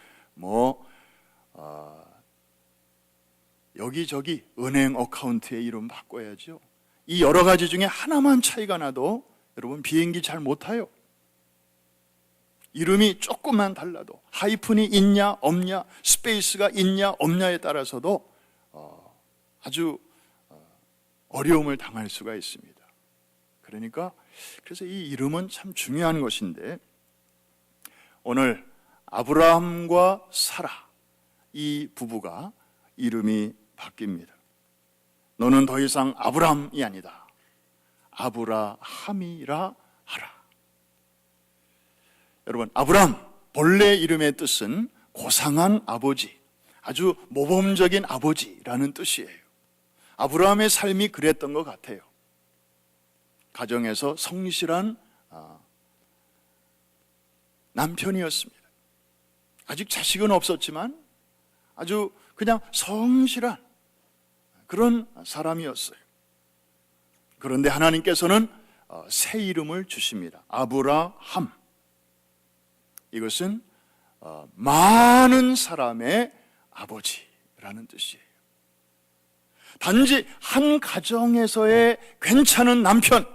여기저기 은행 어카운트의 이름 바꿔야죠. 이 여러 가지 중에 하나만 차이가 나도 여러분 비행기 잘 못 타요. 이름이 조금만 달라도 하이픈이 있냐 없냐, 스페이스가 있냐 없냐에 따라서도 아주 어려움을 당할 수가 있습니다. 그래서 이 이름은 참 중요한 것인데 오늘 아브라함과 사라 이 부부가 이름이 바뀝니다. 너는 더 이상 아브람이 아니다. 아브라함이라 하라. 여러분, 아브람 본래 이름의 뜻은 고상한 아버지, 아주 모범적인 아버지라는 뜻이에요. 아브라함의 삶이 그랬던 것 같아요. 가정에서 성실한 남편이었습니다. 아직 자식은 없었지만 아주 그냥 성실한 그런 사람이었어요. 그런데 하나님께서는 새 이름을 주십니다. 아브라함. 이것은 많은 사람의 아버지라는 뜻이에요. 단지 한 가정에서의 괜찮은 남편,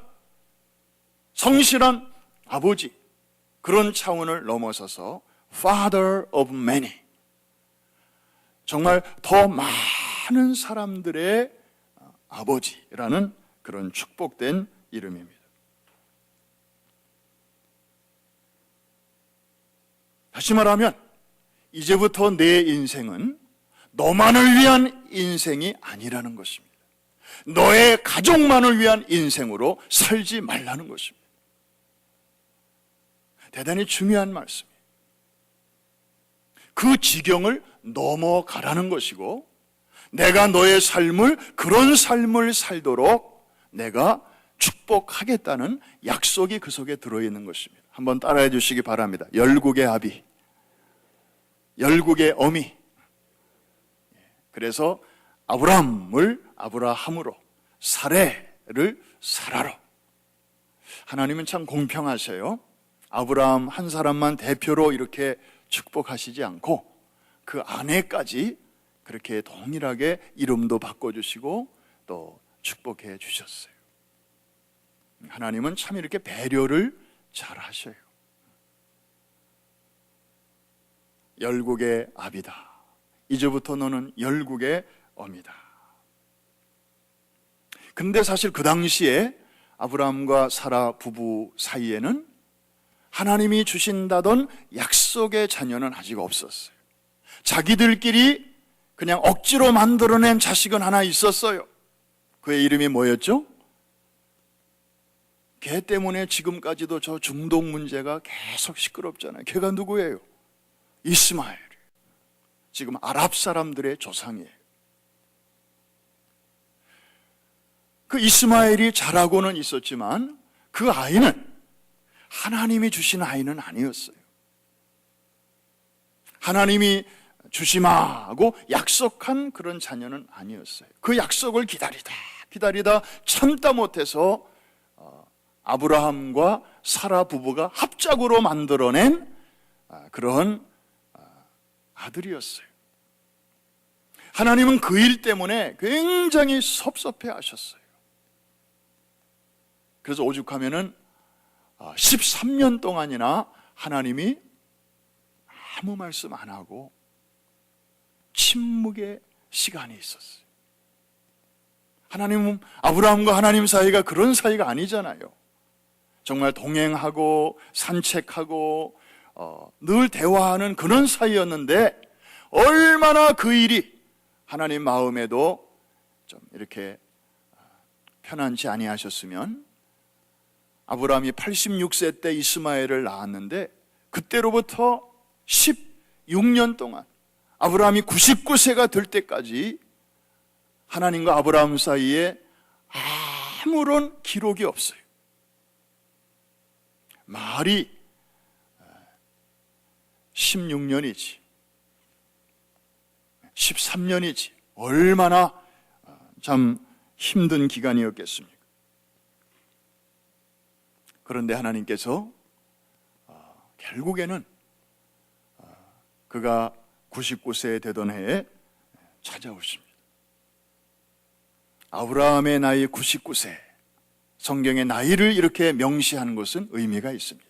성실한 아버지, 그런 차원을 넘어서서 Father of many, 정말 더 많은 사람들의 아버지라는 그런 축복된 이름입니다. 다시 말하면 이제부터 내 인생은 너만을 위한 인생이 아니라는 것입니다. 너의 가족만을 위한 인생으로 살지 말라는 것입니다. 대단히 중요한 말씀이에요. 그 지경을 넘어가라는 것이고 내가 너의 삶을 그런 삶을 살도록 내가 축복하겠다는 약속이 그 속에 들어있는 것입니다. 한번 따라해 주시기 바랍니다. 열국의 아비, 열국의 어미. 그래서 아브람을 아브라함으로, 사레를 사라로. 하나님은 참 공평하세요. 아브라함 한 사람만 대표로 이렇게 축복하시지 않고 그 아내까지 그렇게 동일하게 이름도 바꿔주시고 또 축복해 주셨어요. 하나님은 참 이렇게 배려를 잘 하셔요. 열국의 아비다. 이제부터 너는 열국의 어미다. 근데 사실 그 당시에 아브라함과 사라 부부 사이에는 하나님이 주신다던 약속의 자녀는 아직 없었어요. 자기들끼리 그냥 억지로 만들어낸 자식은 하나 있었어요. 그의 이름이 뭐였죠? 걔 때문에 지금까지도 저 중동 문제가 계속 시끄럽잖아요. 걔가 누구예요? 이스마엘. 지금 아랍 사람들의 조상이에요. 그 이스마엘이 자라고는 있었지만 그 아이는 하나님이 주신 아이는 아니었어요. 하나님이 주시마고 약속한 그런 자녀는 아니었어요. 그 약속을 기다리다 참다 못해서 아브라함과 사라 부부가 합작으로 만들어낸 그런 아들이었어요. 하나님은 그 일 때문에 굉장히 섭섭해 하셨어요. 그래서 오죽하면은 13년 동안이나 하나님이 아무 말씀 안 하고 침묵의 시간이 있었어요. 하나님은 아브라함과 하나님 사이가 그런 사이가 아니잖아요. 정말 동행하고 산책하고 늘 대화하는 그런 사이였는데 얼마나 그 일이 하나님 마음에도 좀 이렇게 편안치 아니하셨으면 아브라함이 86세 때 이스마엘을 낳았는데 그때로부터 16년 동안 아브라함이 99세가 될 때까지 하나님과 아브라함 사이에 아무런 기록이 없어요. 말이 16년이지 13년이지 얼마나 참 힘든 기간이었겠습니까? 그런데 하나님께서 결국에는 그가 99세 되던 해에 찾아오십니다. 아브라함의 나이 99세, 성경의 나이를 이렇게 명시하는 것은 의미가 있습니다.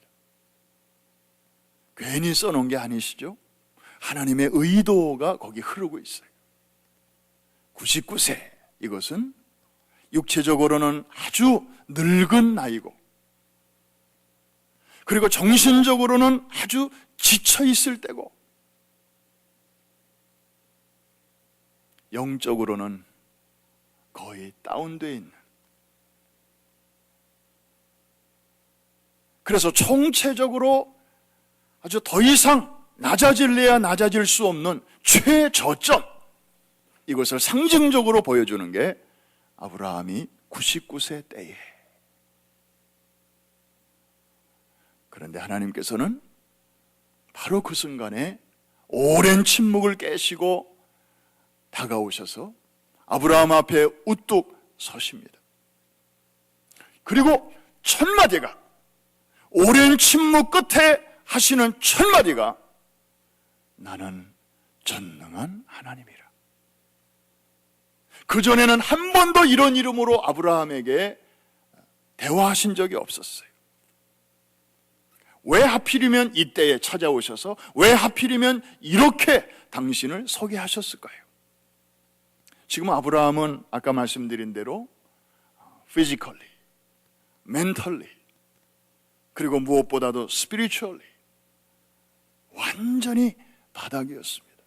괜히 써놓은 게 아니시죠? 하나님의 의도가 거기 흐르고 있어요. 99세, 이것은 육체적으로는 아주 늙은 나이고 그리고 정신적으로는 아주 지쳐 있을 때고 영적으로는 거의 다운되어 있는, 그래서 총체적으로 아주 더 이상 낮아질래야 낮아질 수 없는 최저점, 이것을 상징적으로 보여주는 게 아브라함이 99세 때에. 그런데 하나님께서는 바로 그 순간에 오랜 침묵을 깨시고 다가오셔서 아브라함 앞에 우뚝 서십니다. 그리고 첫 마디가, 오랜 침묵 끝에 하시는 첫 마디가 나는 전능한 하나님이라. 그전에는 한 번도 이런 이름으로 아브라함에게 대화하신 적이 없었어요. 왜 하필이면 이때에 찾아오셔서 왜 하필이면 이렇게 당신을 소개하셨을까요? 지금 아브라함은 아까 말씀드린 대로 physically, mentally, 그리고 무엇보다도 spiritually 완전히 바닥이었습니다.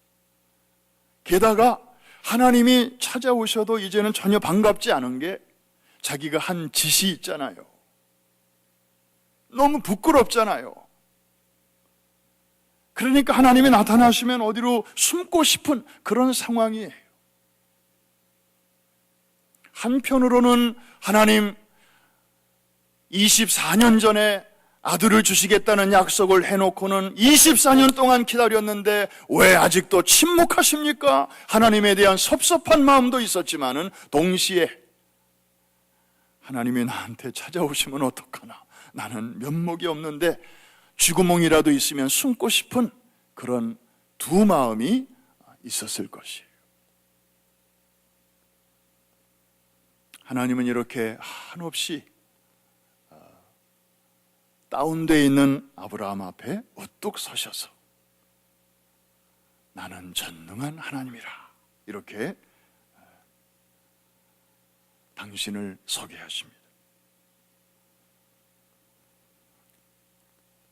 게다가 하나님이 찾아오셔도 이제는 전혀 반갑지 않은 게 자기가 한 짓이 있잖아요. 너무 부끄럽잖아요. 그러니까 하나님이 나타나시면 어디로 숨고 싶은 그런 상황이에요. 한편으로는 하나님 24년 전에 아들을 주시겠다는 약속을 해놓고는 24년 동안 기다렸는데 왜 아직도 침묵하십니까? 하나님에 대한 섭섭한 마음도 있었지만은 동시에 하나님이 나한테 찾아오시면 어떡하나, 나는 면목이 없는데 쥐구멍이라도 있으면 숨고 싶은 그런 두 마음이 있었을 것이에요. 하나님은 이렇게 한없이 다운되어 있는 아브라함 앞에 우뚝 서셔서 나는 전능한 하나님이라 이렇게 당신을 소개하십니다.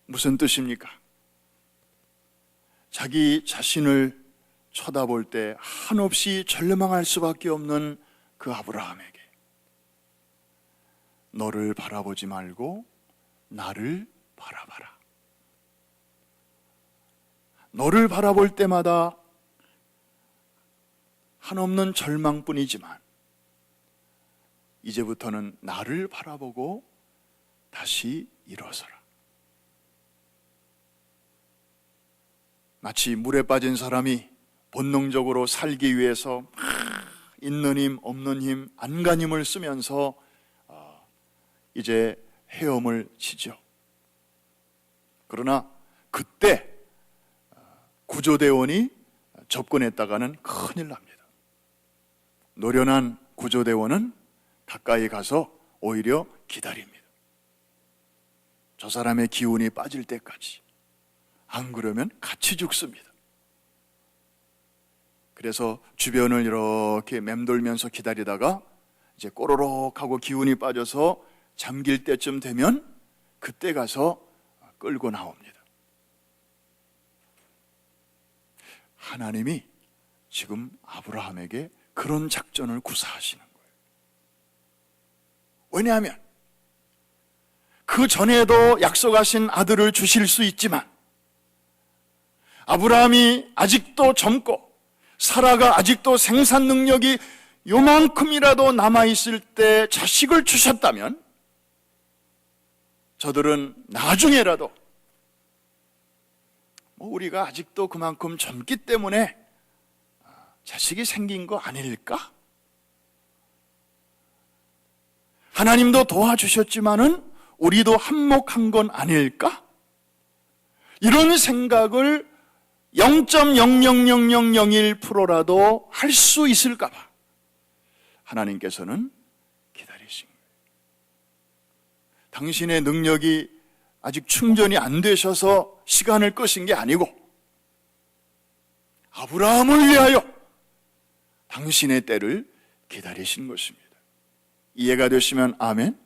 무슨 뜻입니까? 자기 자신을 쳐다볼 때 한없이 절망할 수밖에 없는 그 아브라함에게 너를 바라보지 말고 나를 바라봐라. 너를 바라볼 때마다 한없는 절망뿐이지만 이제부터는 나를 바라보고 다시 일어서라. 마치 물에 빠진 사람이 본능적으로 살기 위해서 있는 힘, 없는 힘, 안간힘을 쓰면서 이제 헤엄을 치죠. 그러나 그때 구조대원이 접근했다가는 큰일 납니다. 노련한 구조대원은 가까이 가서 오히려 기다립니다. 저 사람의 기운이 빠질 때까지. 안 그러면 같이 죽습니다. 그래서 주변을 이렇게 맴돌면서 기다리다가 이제 꼬로록 하고 기운이 빠져서 잠길 때쯤 되면 그때 가서 끌고 나옵니다. 하나님이 지금 아브라함에게 그런 작전을 구사하시는 거예요. 왜냐하면 그 전에도 약속하신 아들을 주실 수 있지만 아브라함이 아직도 젊고 사라가 아직도 생산 능력이 요만큼이라도 남아있을 때 자식을 주셨다면 저들은 나중에라도 우리가 아직도 그만큼 젊기 때문에 자식이 생긴 거 아닐까? 하나님도 도와주셨지만은 우리도 한몫한 건 아닐까? 이런 생각을 0.00001%라도 할 수 있을까 봐 하나님께서는 기다리신 거예요. 당신의 능력이 아직 충전이 안 되셔서 시간을 끄신 게 아니고 아브라함을 위하여 당신의 때를 기다리신 것입니다. 이해가 되시면 아멘.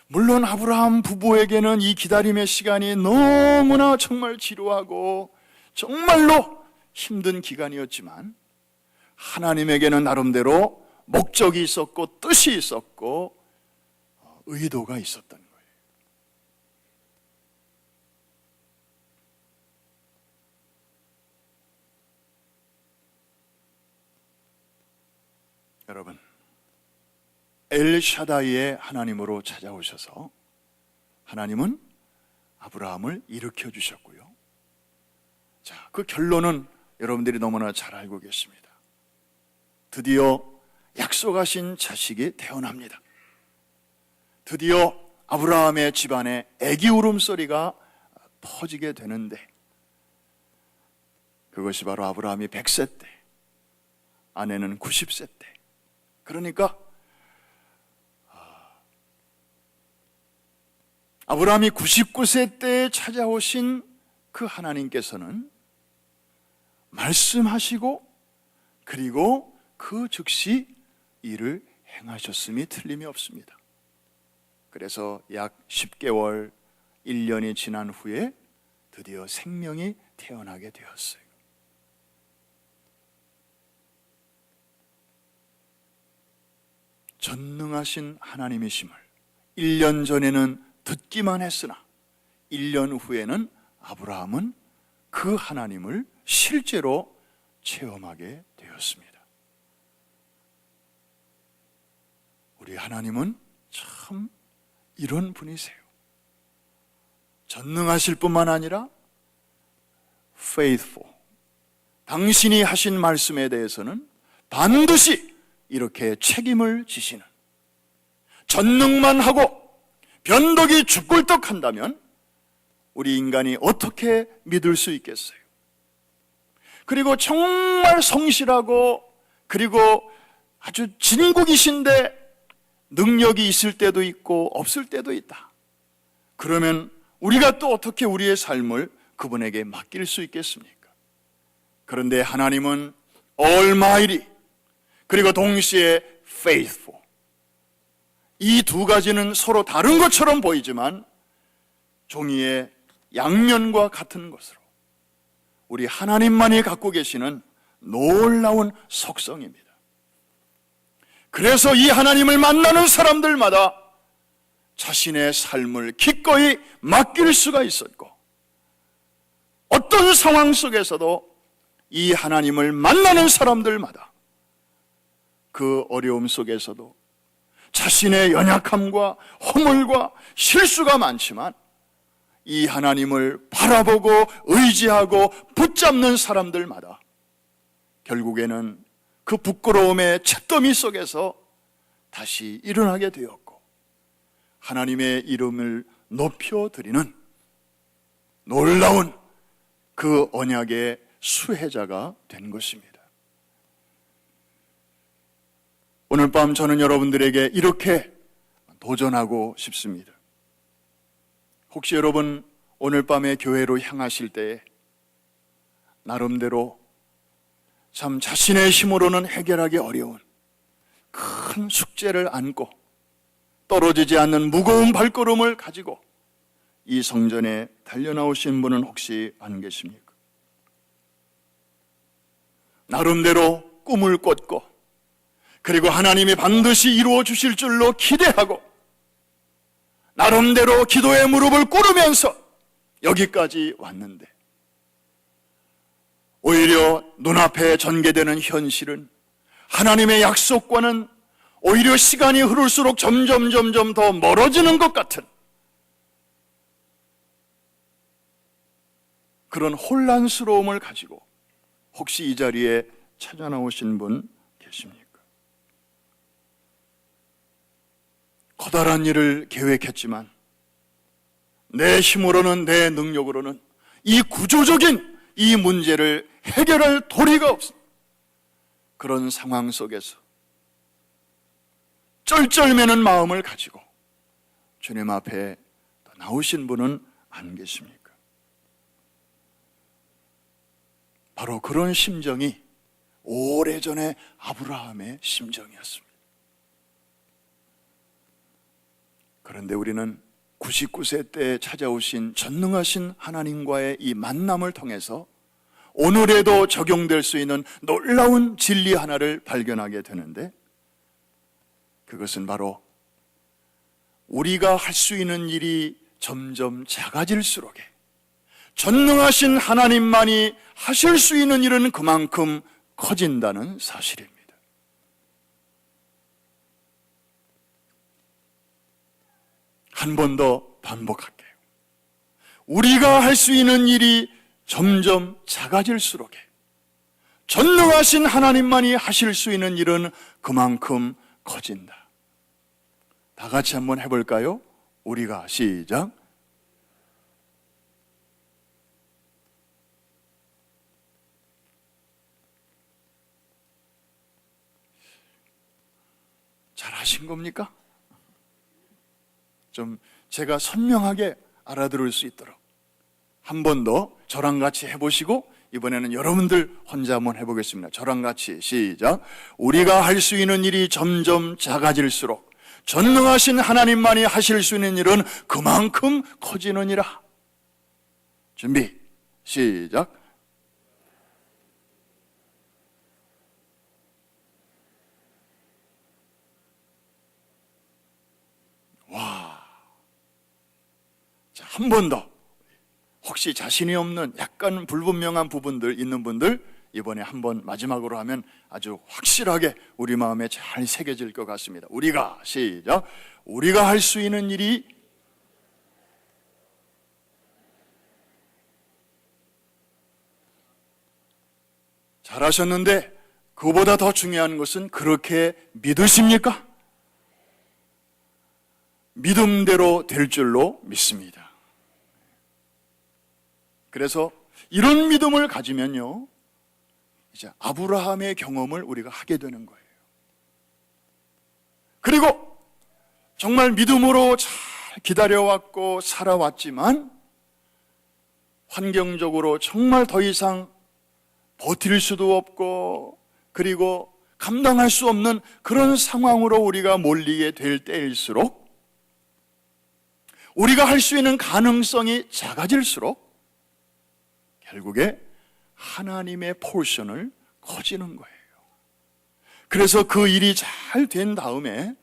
물론 아브라함 부부에게는 이 기다림의 시간이 너무나 정말 지루하고 정말로 힘든 기간이었지만 하나님에게는 나름대로 목적이 있었고 뜻이 있었고 의도가 있었던 거예요. 여러분, 엘샤다이의 하나님으로 찾아오셔서 하나님은 아브라함을 일으켜 주셨고요. 자, 그 결론은 여러분들이 너무나 잘 알고 계십니다. 드디어 약속하신 자식이 태어납니다. 드디어 아브라함의 집안에 애기 울음소리가 퍼지게 되는데 그것이 바로 아브라함이 100세 때, 아내는 90세 때. 그러니까 아브라함이 99세 때에 찾아오신 그 하나님께서는 말씀하시고 그리고 그 즉시 일을 행하셨음이 틀림이 없습니다. 그래서 약 10개월, 1년이 지난 후에 드디어 생명이 태어나게 되었어요. 전능하신 하나님이심을 1년 전에는 듣기만 했으나 1년 후에는 아브라함은 그 하나님을 실제로 체험하게 되었습니다. 우리 하나님은 참 이런 분이세요. 전능하실 뿐만 아니라 faithful, 당신이 하신 말씀에 대해서는 반드시 이렇게 책임을 지시는, 전능만 하고 변덕이 죽을떡한다면 우리 인간이 어떻게 믿을 수 있겠어요? 그리고 정말 성실하고 그리고 아주 진국이신데 능력이 있을 때도 있고 없을 때도 있다. 그러면 우리가 또 어떻게 우리의 삶을 그분에게 맡길 수 있겠습니까? 그런데 하나님은 Almighty 그리고 동시에 Faithful, 이 두 가지는 서로 다른 것처럼 보이지만 종이의 양면과 같은 것으로 우리 하나님만이 갖고 계시는 놀라운 속성입니다. 그래서 이 하나님을 만나는 사람들마다 자신의 삶을 기꺼이 맡길 수가 있었고, 어떤 상황 속에서도 이 하나님을 만나는 사람들마다 그 어려움 속에서도 자신의 연약함과 허물과 실수가 많지만 이 하나님을 바라보고 의지하고 붙잡는 사람들마다 결국에는 그 부끄러움의 잿더미 속에서 다시 일어나게 되었고 하나님의 이름을 높여드리는 놀라운 그 언약의 수혜자가 된 것입니다. 오늘 밤 저는 여러분들에게 이렇게 도전하고 싶습니다. 혹시 여러분 오늘 밤에 교회로 향하실 때에 나름대로 참 자신의 힘으로는 해결하기 어려운 큰 숙제를 안고 떨어지지 않는 무거운 발걸음을 가지고 이 성전에 달려나오신 분은 혹시 안 계십니까? 나름대로 꿈을 꿨고 그리고 하나님이 반드시 이루어 주실 줄로 기대하고 나름대로 기도의 무릎을 꿇으면서 여기까지 왔는데 오히려 눈앞에 전개되는 현실은 하나님의 약속과는 오히려 시간이 흐를수록 점점 더 멀어지는 것 같은 그런 혼란스러움을 가지고 혹시 이 자리에 찾아 나오신 분 계십니까? 커다란 일을 계획했지만 내 힘으로는 내 능력으로는 이 구조적인 이 문제를 해결할 도리가 없습니다. 그런 상황 속에서 쩔쩔매는 마음을 가지고 주님 앞에 나오신 분은 안 계십니까? 바로 그런 심정이 오래전에 아브라함의 심정이었습니다. 그런데 우리는 99세 때 찾아오신 전능하신 하나님과의 이 만남을 통해서 오늘에도 적용될 수 있는 놀라운 진리 하나를 발견하게 되는데, 그것은 바로 우리가 할 수 있는 일이 점점 작아질수록에 전능하신 하나님만이 하실 수 있는 일은 그만큼 커진다는 사실입니다. 한 번 더 반복할게요. 우리가 할 수 있는 일이 점점 작아질수록에 전능하신 하나님만이 하실 수 있는 일은 그만큼 커진다. 다 같이 한번 해볼까요? 우리가 시작. 잘 하신 겁니까? 좀 제가 선명하게 알아들을 수 있도록 한 번 더 저랑 같이 해보시고 이번에는 여러분들 혼자 한번 해보겠습니다. 저랑 같이 시작. 우리가 할 수 있는 일이 점점 작아질수록 전능하신 하나님만이 하실 수 있는 일은 그만큼 커지느니라. 준비 시작. 와, 자, 한 번 더. 혹시 자신이 없는 약간 불분명한 부분들 있는 분들 이번에 한번 마지막으로 하면 아주 확실하게 우리 마음에 잘 새겨질 것 같습니다. 우리가 시작. 우리가 할 수 있는 일이 잘하셨는데 그보다 더 중요한 것은 그렇게 믿으십니까? 믿음대로 될 줄로 믿습니다. 그래서 이런 믿음을 가지면요, 이제 아브라함의 경험을 우리가 하게 되는 거예요. 그리고 정말 믿음으로 잘 기다려왔고 살아왔지만 환경적으로 정말 더 이상 버틸 수도 없고 그리고 감당할 수 없는 그런 상황으로 우리가 몰리게 될 때일수록, 우리가 할 수 있는 가능성이 작아질수록 결국에 하나님의 포션을 거지는 거예요. 그래서 그 일이 잘 된 다음에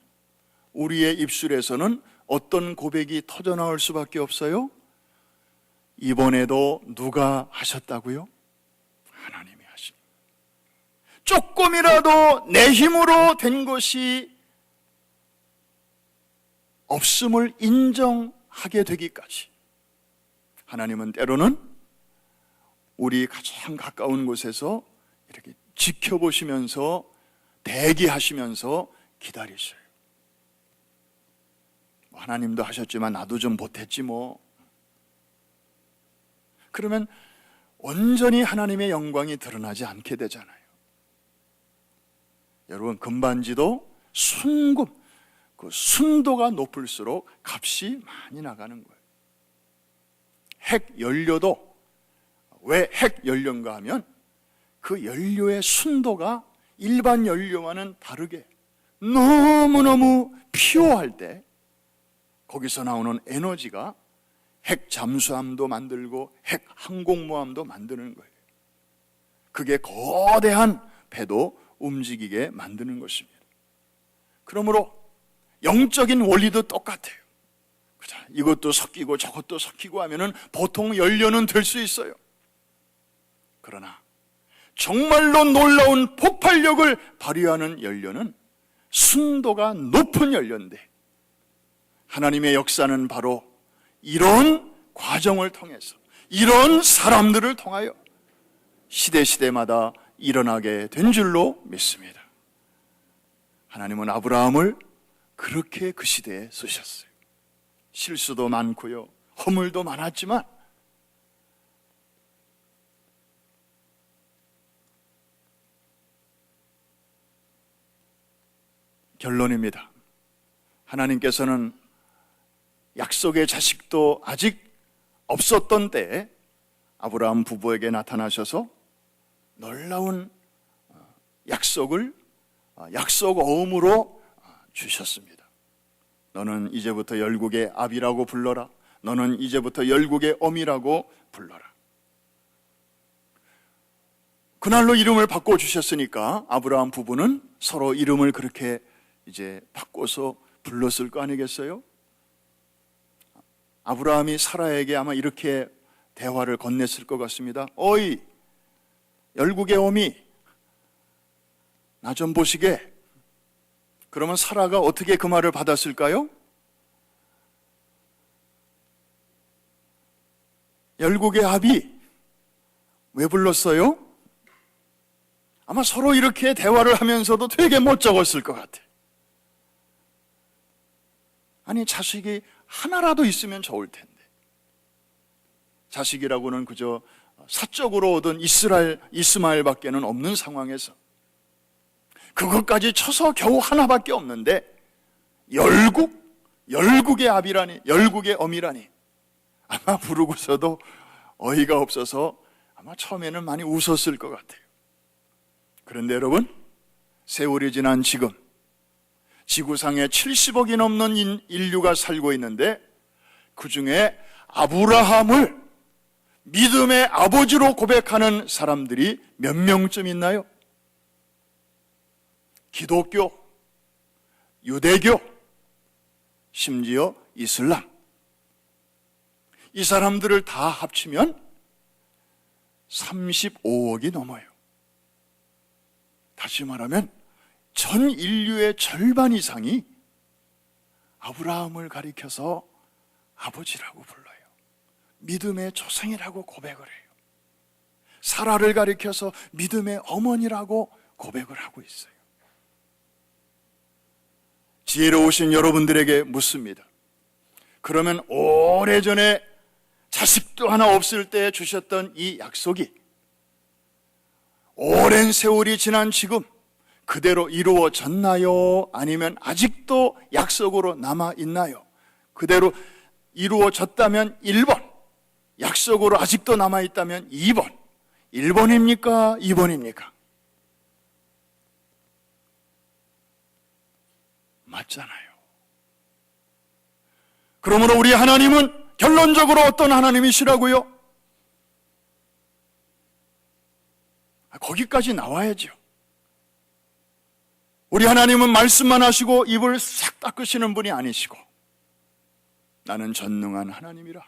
우리의 입술에서는 어떤 고백이 터져나올 수밖에 없어요? 이번에도 누가 하셨다고요? 하나님이 하십니다. 조금이라도 내 힘으로 된 것이 없음을 인정하게 되기까지 하나님은 때로는 우리 가장 가까운 곳에서 이렇게 지켜보시면서 대기하시면서 기다리셔요. 하나님도 하셨지만 나도 좀 못했지 뭐. 그러면 온전히 하나님의 영광이 드러나지 않게 되잖아요. 여러분, 금반지도 그 순도가 높을수록 값이 많이 나가는 거예요. 핵 연료도 왜 핵 연료인가 하면 그 연료의 순도가 일반 연료와는 다르게 너무너무 피오할 때 거기서 나오는 에너지가 핵 잠수함도 만들고 핵 항공모함도 만드는 거예요. 그게 거대한 배도 움직이게 만드는 것입니다. 그러므로 영적인 원리도 똑같아요. 이것도 섞이고 저것도 섞이고 하면은 보통 연료는 될 수 있어요. 그러나 정말로 놀라운 폭발력을 발휘하는 연료는 순도가 높은 연료인데, 하나님의 역사는 바로 이런 과정을 통해서, 이런 사람들을 통하여 시대마다 일어나게 된 줄로 믿습니다. 하나님은 아브라함을 그렇게 그 시대에 쓰셨어요. 실수도 많고요, 허물도 많았지만 결론입니다. 하나님께서는 약속의 자식도 아직 없었던 때에 아브라함 부부에게 나타나셔서 놀라운 약속을 약속 어음으로 주셨습니다. 너는 이제부터 열국의 아비라고 불러라. 너는 이제부터 열국의 어미라고 불러라. 그날로 이름을 바꿔주셨으니까 아브라함 부부는 서로 이름을 그렇게 이제 바꿔서 불렀을 거 아니겠어요? 아브라함이 사라에게 아마 이렇게 대화를 건넸을 것 같습니다. 어이, 열국의 어미, 나 좀 보시게. 그러면 사라가 어떻게 그 말을 받았을까요? 열국의 아비, 왜 불렀어요? 아마 서로 이렇게 대화를 하면서도 되게 멋쩍었을 것 같아요. 아니, 자식이 하나라도 있으면 좋을 텐데, 자식이라고는 그저 사적으로 얻은 이스마엘밖에는 없는 상황에서 그것까지 쳐서 겨우 하나밖에 없는데 열국의 아비라니, 열국의 어미라니, 아마 부르고서도 어이가 없어서 아마 처음에는 많이 웃었을 것 같아요. 그런데 여러분, 세월이 지난 지금 지구상에 70억이 넘는 인류가 살고 있는데 그 중에 아브라함을 믿음의 아버지로 고백하는 사람들이 몇 명쯤 있나요? 기독교, 유대교, 심지어 이슬람, 이 사람들을 다 합치면 35억이 넘어요. 다시 말하면 전 인류의 절반 이상이 아브라함을 가리켜서 아버지라고 불러요. 믿음의 조상이라고 고백을 해요. 사라를 가리켜서 믿음의 어머니라고 고백을 하고 있어요. 지혜로우신 여러분들에게 묻습니다. 그러면 오래전에 자식도 하나 없을 때 주셨던 이 약속이 오랜 세월이 지난 지금 그대로 이루어졌나요? 아니면 아직도 약속으로 남아있나요? 그대로 이루어졌다면 1번, 약속으로 아직도 남아있다면 2번. 1번입니까? 2번입니까? 맞잖아요. 그러므로 우리 하나님은 결론적으로 어떤 하나님이시라고요? 거기까지 나와야죠. 우리 하나님은 말씀만 하시고 입을 싹 닦으시는 분이 아니시고, 나는 전능한 하나님이라.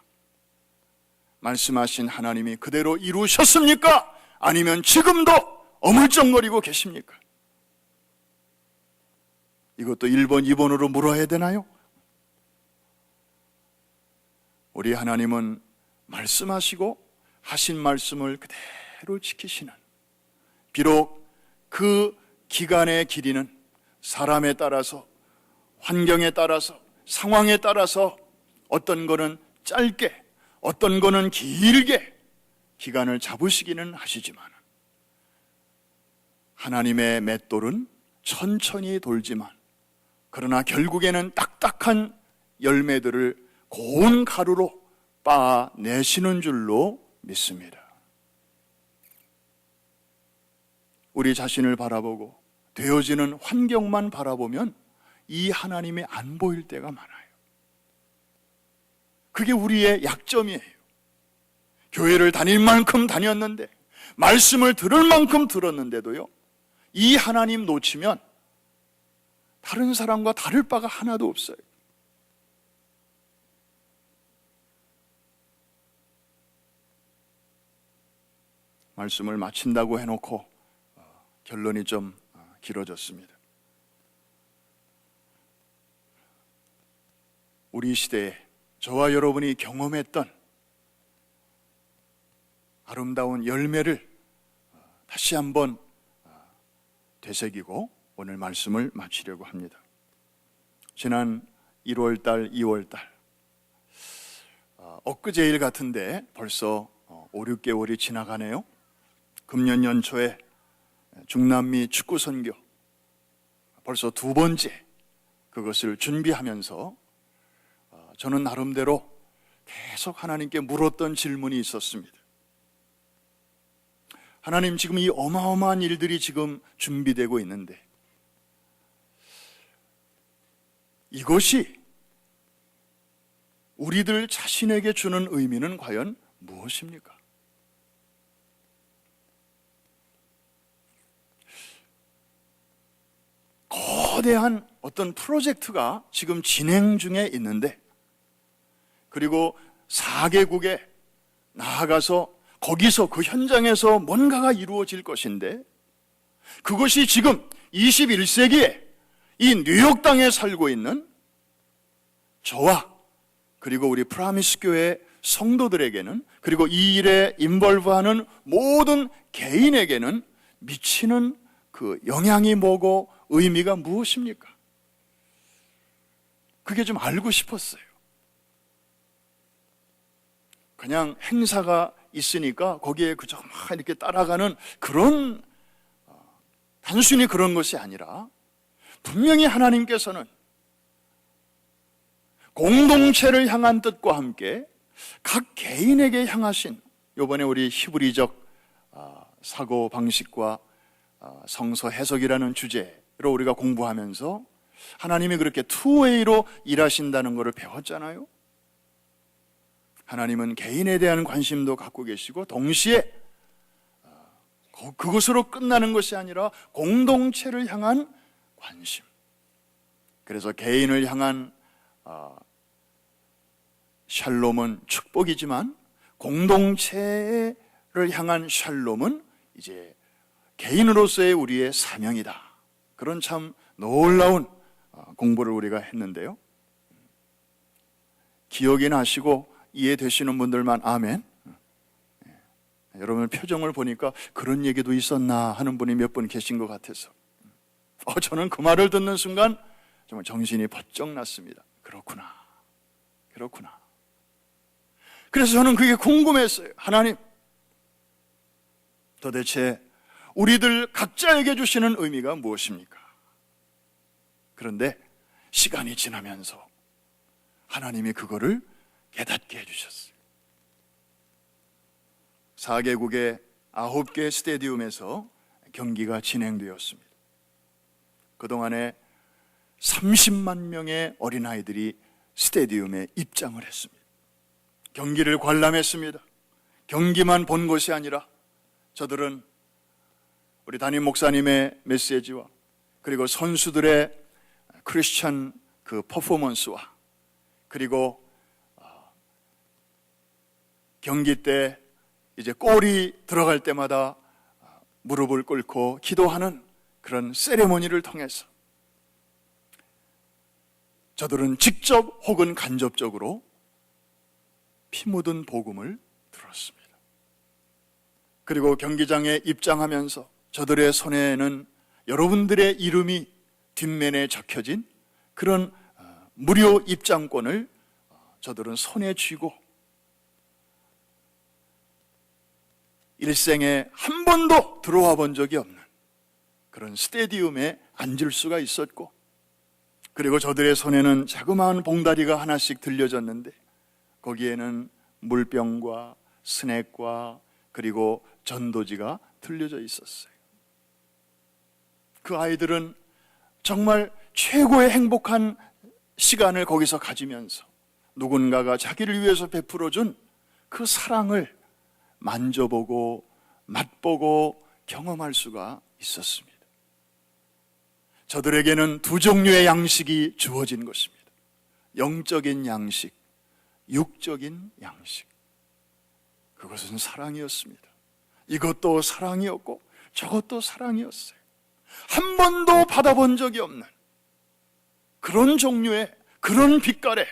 말씀하신 하나님이 그대로 이루셨습니까? 아니면 지금도 어물쩡거리고 계십니까? 이것도 1번, 2번으로 물어야 되나요? 우리 하나님은 말씀하시고 하신 말씀을 그대로 지키시는, 비록 그 기간의 길이는 사람에 따라서, 환경에 따라서, 상황에 따라서 어떤 거는 짧게, 어떤 거는 길게 기간을 잡으시기는 하시지만, 하나님의 맷돌은 천천히 돌지만 그러나 결국에는 딱딱한 열매들을 고운 가루로 빻아내시는 줄로 믿습니다. 우리 자신을 바라보고 되어지는 환경만 바라보면 이 하나님이 안 보일 때가 많아요. 그게 우리의 약점이에요. 교회를 다닐 만큼 다녔는데, 말씀을 들을 만큼 들었는데도요, 이 하나님 놓치면 다른 사람과 다를 바가 하나도 없어요. 말씀을 마친다고 해놓고 결론이 좀 길어졌습니다. 우리 시대에 저와 여러분이 경험했던 아름다운 열매를 다시 한번 되새기고 오늘 말씀을 마치려고 합니다. 지난 1월달, 2월달, 엊그제일 같은데 벌써 5, 6개월이 지나가네요. 금년 연초에 중남미 축구 선교, 벌써 2번째 그것을 준비하면서 저는 나름대로 계속 하나님께 물었던 질문이 있었습니다. 하나님, 지금 이 어마어마한 일들이 지금 준비되고 있는데 이것이 우리들 자신에게 주는 의미는 과연 무엇입니까? 거대한 어떤 프로젝트가 지금 진행 중에 있는데, 그리고 4개국에 나아가서 거기서 그 현장에서 뭔가가 이루어질 것인데, 그것이 지금 21세기에 이 뉴욕 땅에 살고 있는 저와 그리고 우리 프라미스 교회 성도들에게는, 그리고 이 일에 인벌브하는 모든 개인에게는 미치는 그 영향이 뭐고 의미가 무엇입니까? 그게 좀 알고 싶었어요. 그냥 행사가 있으니까 거기에 그저 막 이렇게 따라가는 그런, 단순히 그런 것이 아니라 분명히 하나님께서는 공동체를 향한 뜻과 함께 각 개인에게 향하신, 이번에 우리 히브리적 사고 방식과 성서 해석이라는 주제로 우리가 공부하면서 하나님이 그렇게 투웨이로 일하신다는 것을 배웠잖아요. 하나님은 개인에 대한 관심도 갖고 계시고, 동시에 그것으로 끝나는 것이 아니라 공동체를 향한 관심. 그래서 개인을 향한 샬롬은 축복이지만 공동체를 향한 샬롬은 이제 개인으로서의 우리의 사명이다. 그런 참 놀라운 공부를 우리가 했는데요. 기억이 나시고 이해되시는 분들만 아멘. 여러분 표정을 보니까 그런 얘기도 있었나 하는 분이 몇 분 계신 것 같아서 저는 그 말을 듣는 순간 정말 정신이 번쩍 났습니다. 그렇구나. 그래서 저는 그게 궁금했어요. 하나님, 도대체 우리들 각자에게 주시는 의미가 무엇입니까? 그런데 시간이 지나면서 하나님이 그거를 깨닫게 해주셨어요. 4개국의 9개 스테디움에서 경기가 진행되었습니다. 그동안에 30만 명의 어린아이들이 스테디움에 입장을 했습니다. 경기를 관람했습니다. 경기만 본 것이 아니라 저들은 우리 담임 목사님의 메시지와 그리고 선수들의 크리스천 그 퍼포먼스와 그리고 경기 때 이제 골이 들어갈 때마다 무릎을 꿇고 기도하는 그런 세레모니를 통해서 저들은 직접 혹은 간접적으로 피 묻은 복음을 들었습니다. 그리고 경기장에 입장하면서 저들의 손에는 여러분들의 이름이 뒷면에 적혀진 그런 무료 입장권을 저들은 손에 쥐고 일생에 한 번도 들어와 본 적이 없는 그런 스테디움에 앉을 수가 있었고, 그리고 저들의 손에는 자그마한 봉다리가 하나씩 들려졌는데 거기에는 물병과 스낵과 그리고 전도지가 들려져 있었어요. 그 아이들은 정말 최고의 행복한 시간을 거기서 가지면서 누군가가 자기를 위해서 베풀어준 그 사랑을 만져보고 맛보고 경험할 수가 있었습니다. 저들에게는 두 종류의 양식이 주어진 것입니다. 영적인 양식, 육적인 양식. 그것은 사랑이었습니다. 이것도 사랑이었고 저것도 사랑이었어요. 한 번도 받아본 적이 없는 그런 종류의, 그런 빛깔의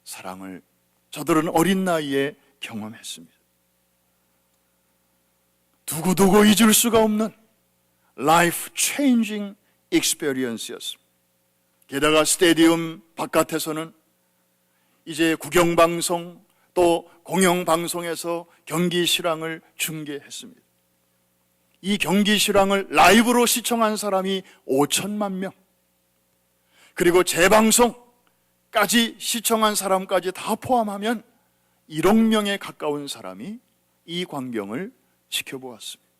사랑을 저들은 어린 나이에 경험했습니다. 두고두고 잊을 수가 없는 life changing experience였습니다. 게다가 스테디움 바깥에서는 이제 구경방송 또 공영방송에서 경기 실황을 중계했습니다. 이 경기 실황을 라이브로 시청한 사람이 5천만 명, 그리고 재방송까지 시청한 사람까지 다 포함하면 1억 명에 가까운 사람이 이 광경을 지켜보았습니다.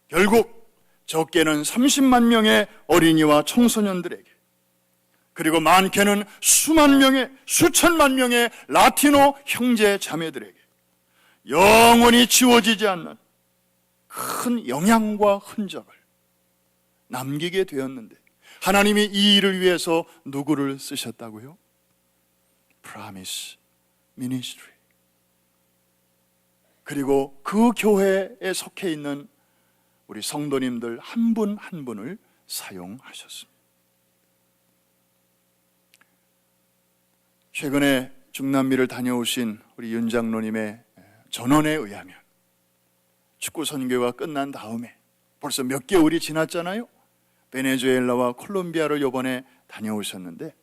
결국 적게는 30만 명의 어린이와 청소년들에게, 그리고 많게는 수만 명의, 수천만 명의 라티노 형제 자매들에게 영원히 지워지지 않는 큰 영향과 흔적을 남기게 되었는데, 하나님이 이 일을 위해서 누구를 쓰셨다고요? Promise Ministry. 그리고 그 교회에 속해 있는 우리 성도님들 한 분 한 분을 사용하셨습니다. 최근에 중남미를 다녀오신 우리 윤 장로님의 전언에 의하면 축구 선교가 끝난 다음에 벌써 몇 개월이 지났잖아요. 베네수엘라와 콜롬비아를 이번에 다녀오셨는데,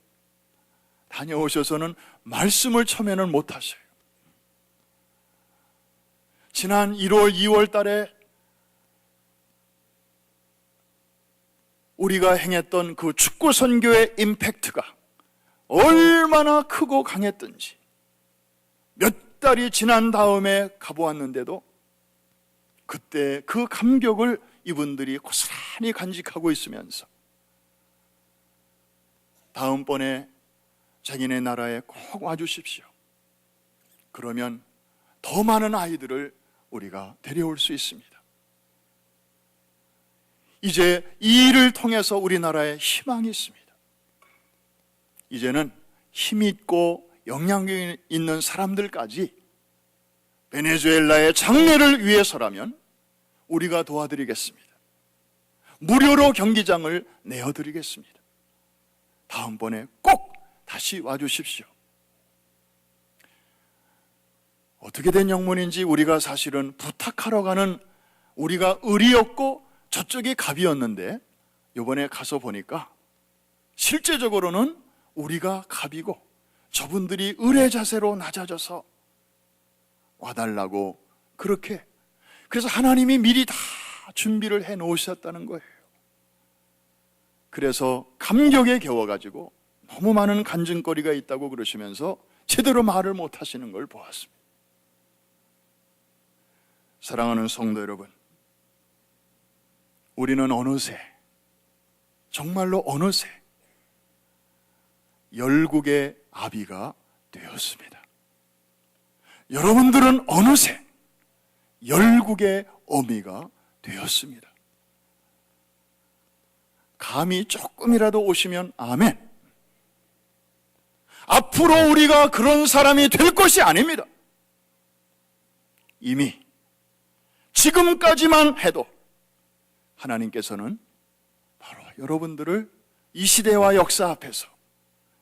다녀오셔서는 말씀을 처음에는 못 하셔요. 지난 1월, 2월 달에 우리가 행했던 그 축구 선교의 임팩트가 얼마나 크고 강했던지, 몇 달이 지난 다음에 가보았는데도 그때 그 감격을 이분들이 고스란히 간직하고 있으면서 다음번에 자기네 나라에 꼭 와주십시오. 그러면 더 많은 아이들을 우리가 데려올 수 있습니다. 이제 이 일을 통해서 우리나라에 희망이 있습니다. 이제는 힘있고 영향력 있는 사람들까지 베네수엘라의 장래를 위해서라면 우리가 도와드리겠습니다. 무료로 경기장을 내어드리겠습니다. 다음번에 꼭 다시 와주십시오. 어떻게 된 영문인지 우리가 사실은 부탁하러 가는, 우리가 을이었고 저쪽이 갑이었는데 이번에 가서 보니까 실제적으로는 우리가 갑이고 저분들이 을의 자세로 낮아져서 와달라고 그렇게, 그래서 하나님이 미리 다 준비를 해 놓으셨다는 거예요. 그래서 감격에 겨워가지고 너무 많은 간증거리가 있다고 그러시면서 제대로 말을 못 하시는 걸 보았습니다. 사랑하는 성도 여러분, 우리는 어느새, 정말로 어느새 열국의 아비가 되었습니다. 여러분들은 어느새 열국의 어미가 되었습니다. 감이 조금이라도 오시면 아멘. 앞으로 우리가 그런 사람이 될 것이 아닙니다. 이미 지금까지만 해도 하나님께서는 바로 여러분들을 이 시대와 역사 앞에서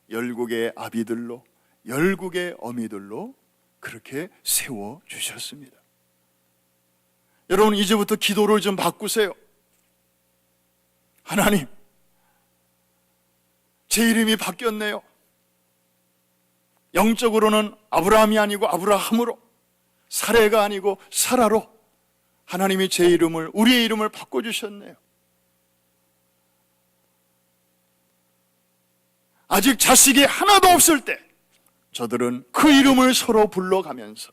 열국의 아비들로, 열국의 어미들로 그렇게 세워주셨습니다. 여러분, 이제부터 기도를 좀 바꾸세요. 하나님, 제 이름이 바뀌었네요. 영적으로는 아브라함이 아니고 아브라함으로, 사레가 아니고 사라로 하나님이 제 이름을, 우리의 이름을 바꿔주셨네요. 아직 자식이 하나도 없을 때 저들은 그 이름을 서로 불러가면서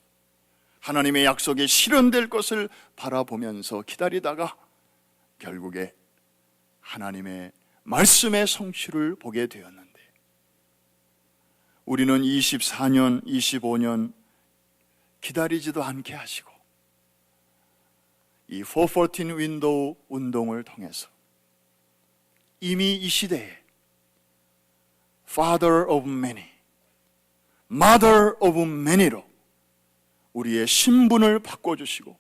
하나님의 약속이 실현될 것을 바라보면서 기다리다가 결국에 하나님의 말씀의 성취를 보게 되었는데, 우리는 24년, 25년 기다리지도 않게 하시고 이 414 윈도우 운동을 통해서 이미 이 시대에 Father of many, Mother of many로 우리의 신분을 바꿔주시고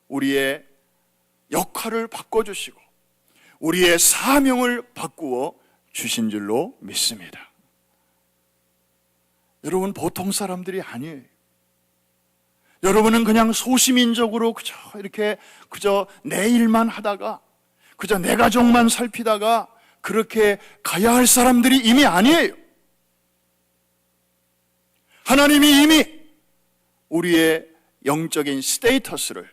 우리의 역할을 바꿔주시고 우리의 사명을 바꾸어 주신 줄로 믿습니다. 여러분, 보통 사람들이 아니에요. 여러분은 그냥 소시민적으로 그저 내 일만 하다가, 그저 내 가족만 살피다가 그렇게 가야 할 사람들이 이미 아니에요. 하나님이 이미 우리의 영적인 스테이터스를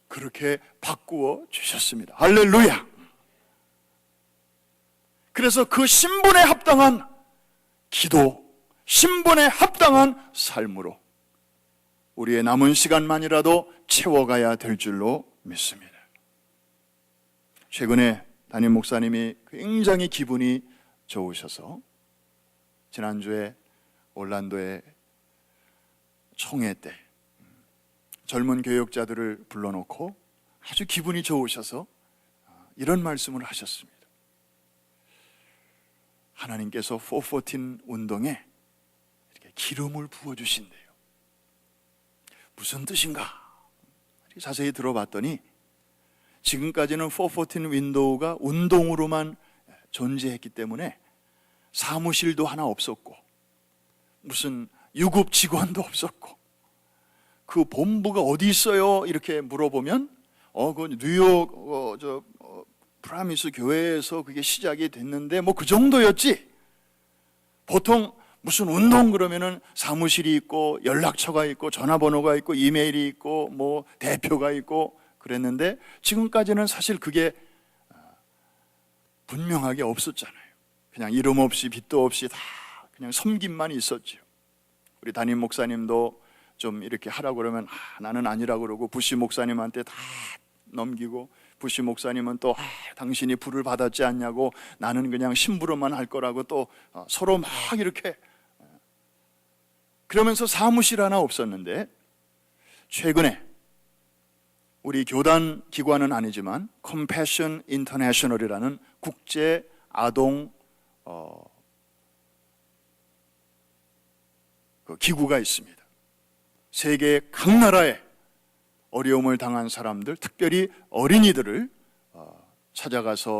그렇게 바꾸어 주셨습니다. 할렐루야. 그래서 그 신분에 합당한 기도, 신분에 합당한 삶으로 우리의 남은 시간만이라도 채워가야 될 줄로 믿습니다. 최근에 담임 목사님이 굉장히 기분이 좋으셔서 지난주에 올란도의 총회 때 젊은 교역자들을 불러놓고 아주 기분이 좋으셔서 이런 말씀을 하셨습니다. 하나님께서 414 운동에 이렇게 기름을 부어주신대요. 무슨 뜻인가? 자세히 들어봤더니 지금까지는 414 윈도우가 운동으로만 존재했기 때문에 사무실도 하나 없었고 무슨 유급 직원도 없었고 그 본부가 어디 있어요? 이렇게 물어보면 그 뉴욕 프라미스 교회에서 그게 시작이 됐는데 뭐 그 정도였지. 보통 무슨 운동 그러면은 사무실이 있고 연락처가 있고 전화번호가 있고 이메일이 있고 뭐 대표가 있고 그랬는데 지금까지는 사실 그게 분명하게 없었잖아요. 그냥 이름 없이 빚도 없이 다 그냥 섬김만 있었죠. 우리 담임 목사님도 좀 이렇게 하라고 그러면 나는 아니라고 그러고 부시 목사님한테 다 넘기고 부시 목사님은 또 당신이 불을 받았지 않냐고 나는 그냥 심부름만 할 거라고 또 서로 막 이렇게 그러면서 사무실 하나 없었는데 최근에 우리 교단 기관은 아니지만 컴패션 인터내셔널이라는 국제 아동 그 기구가 있습니다. 세계 각 나라에 어려움을 당한 사람들, 특별히 어린이들을 찾아가서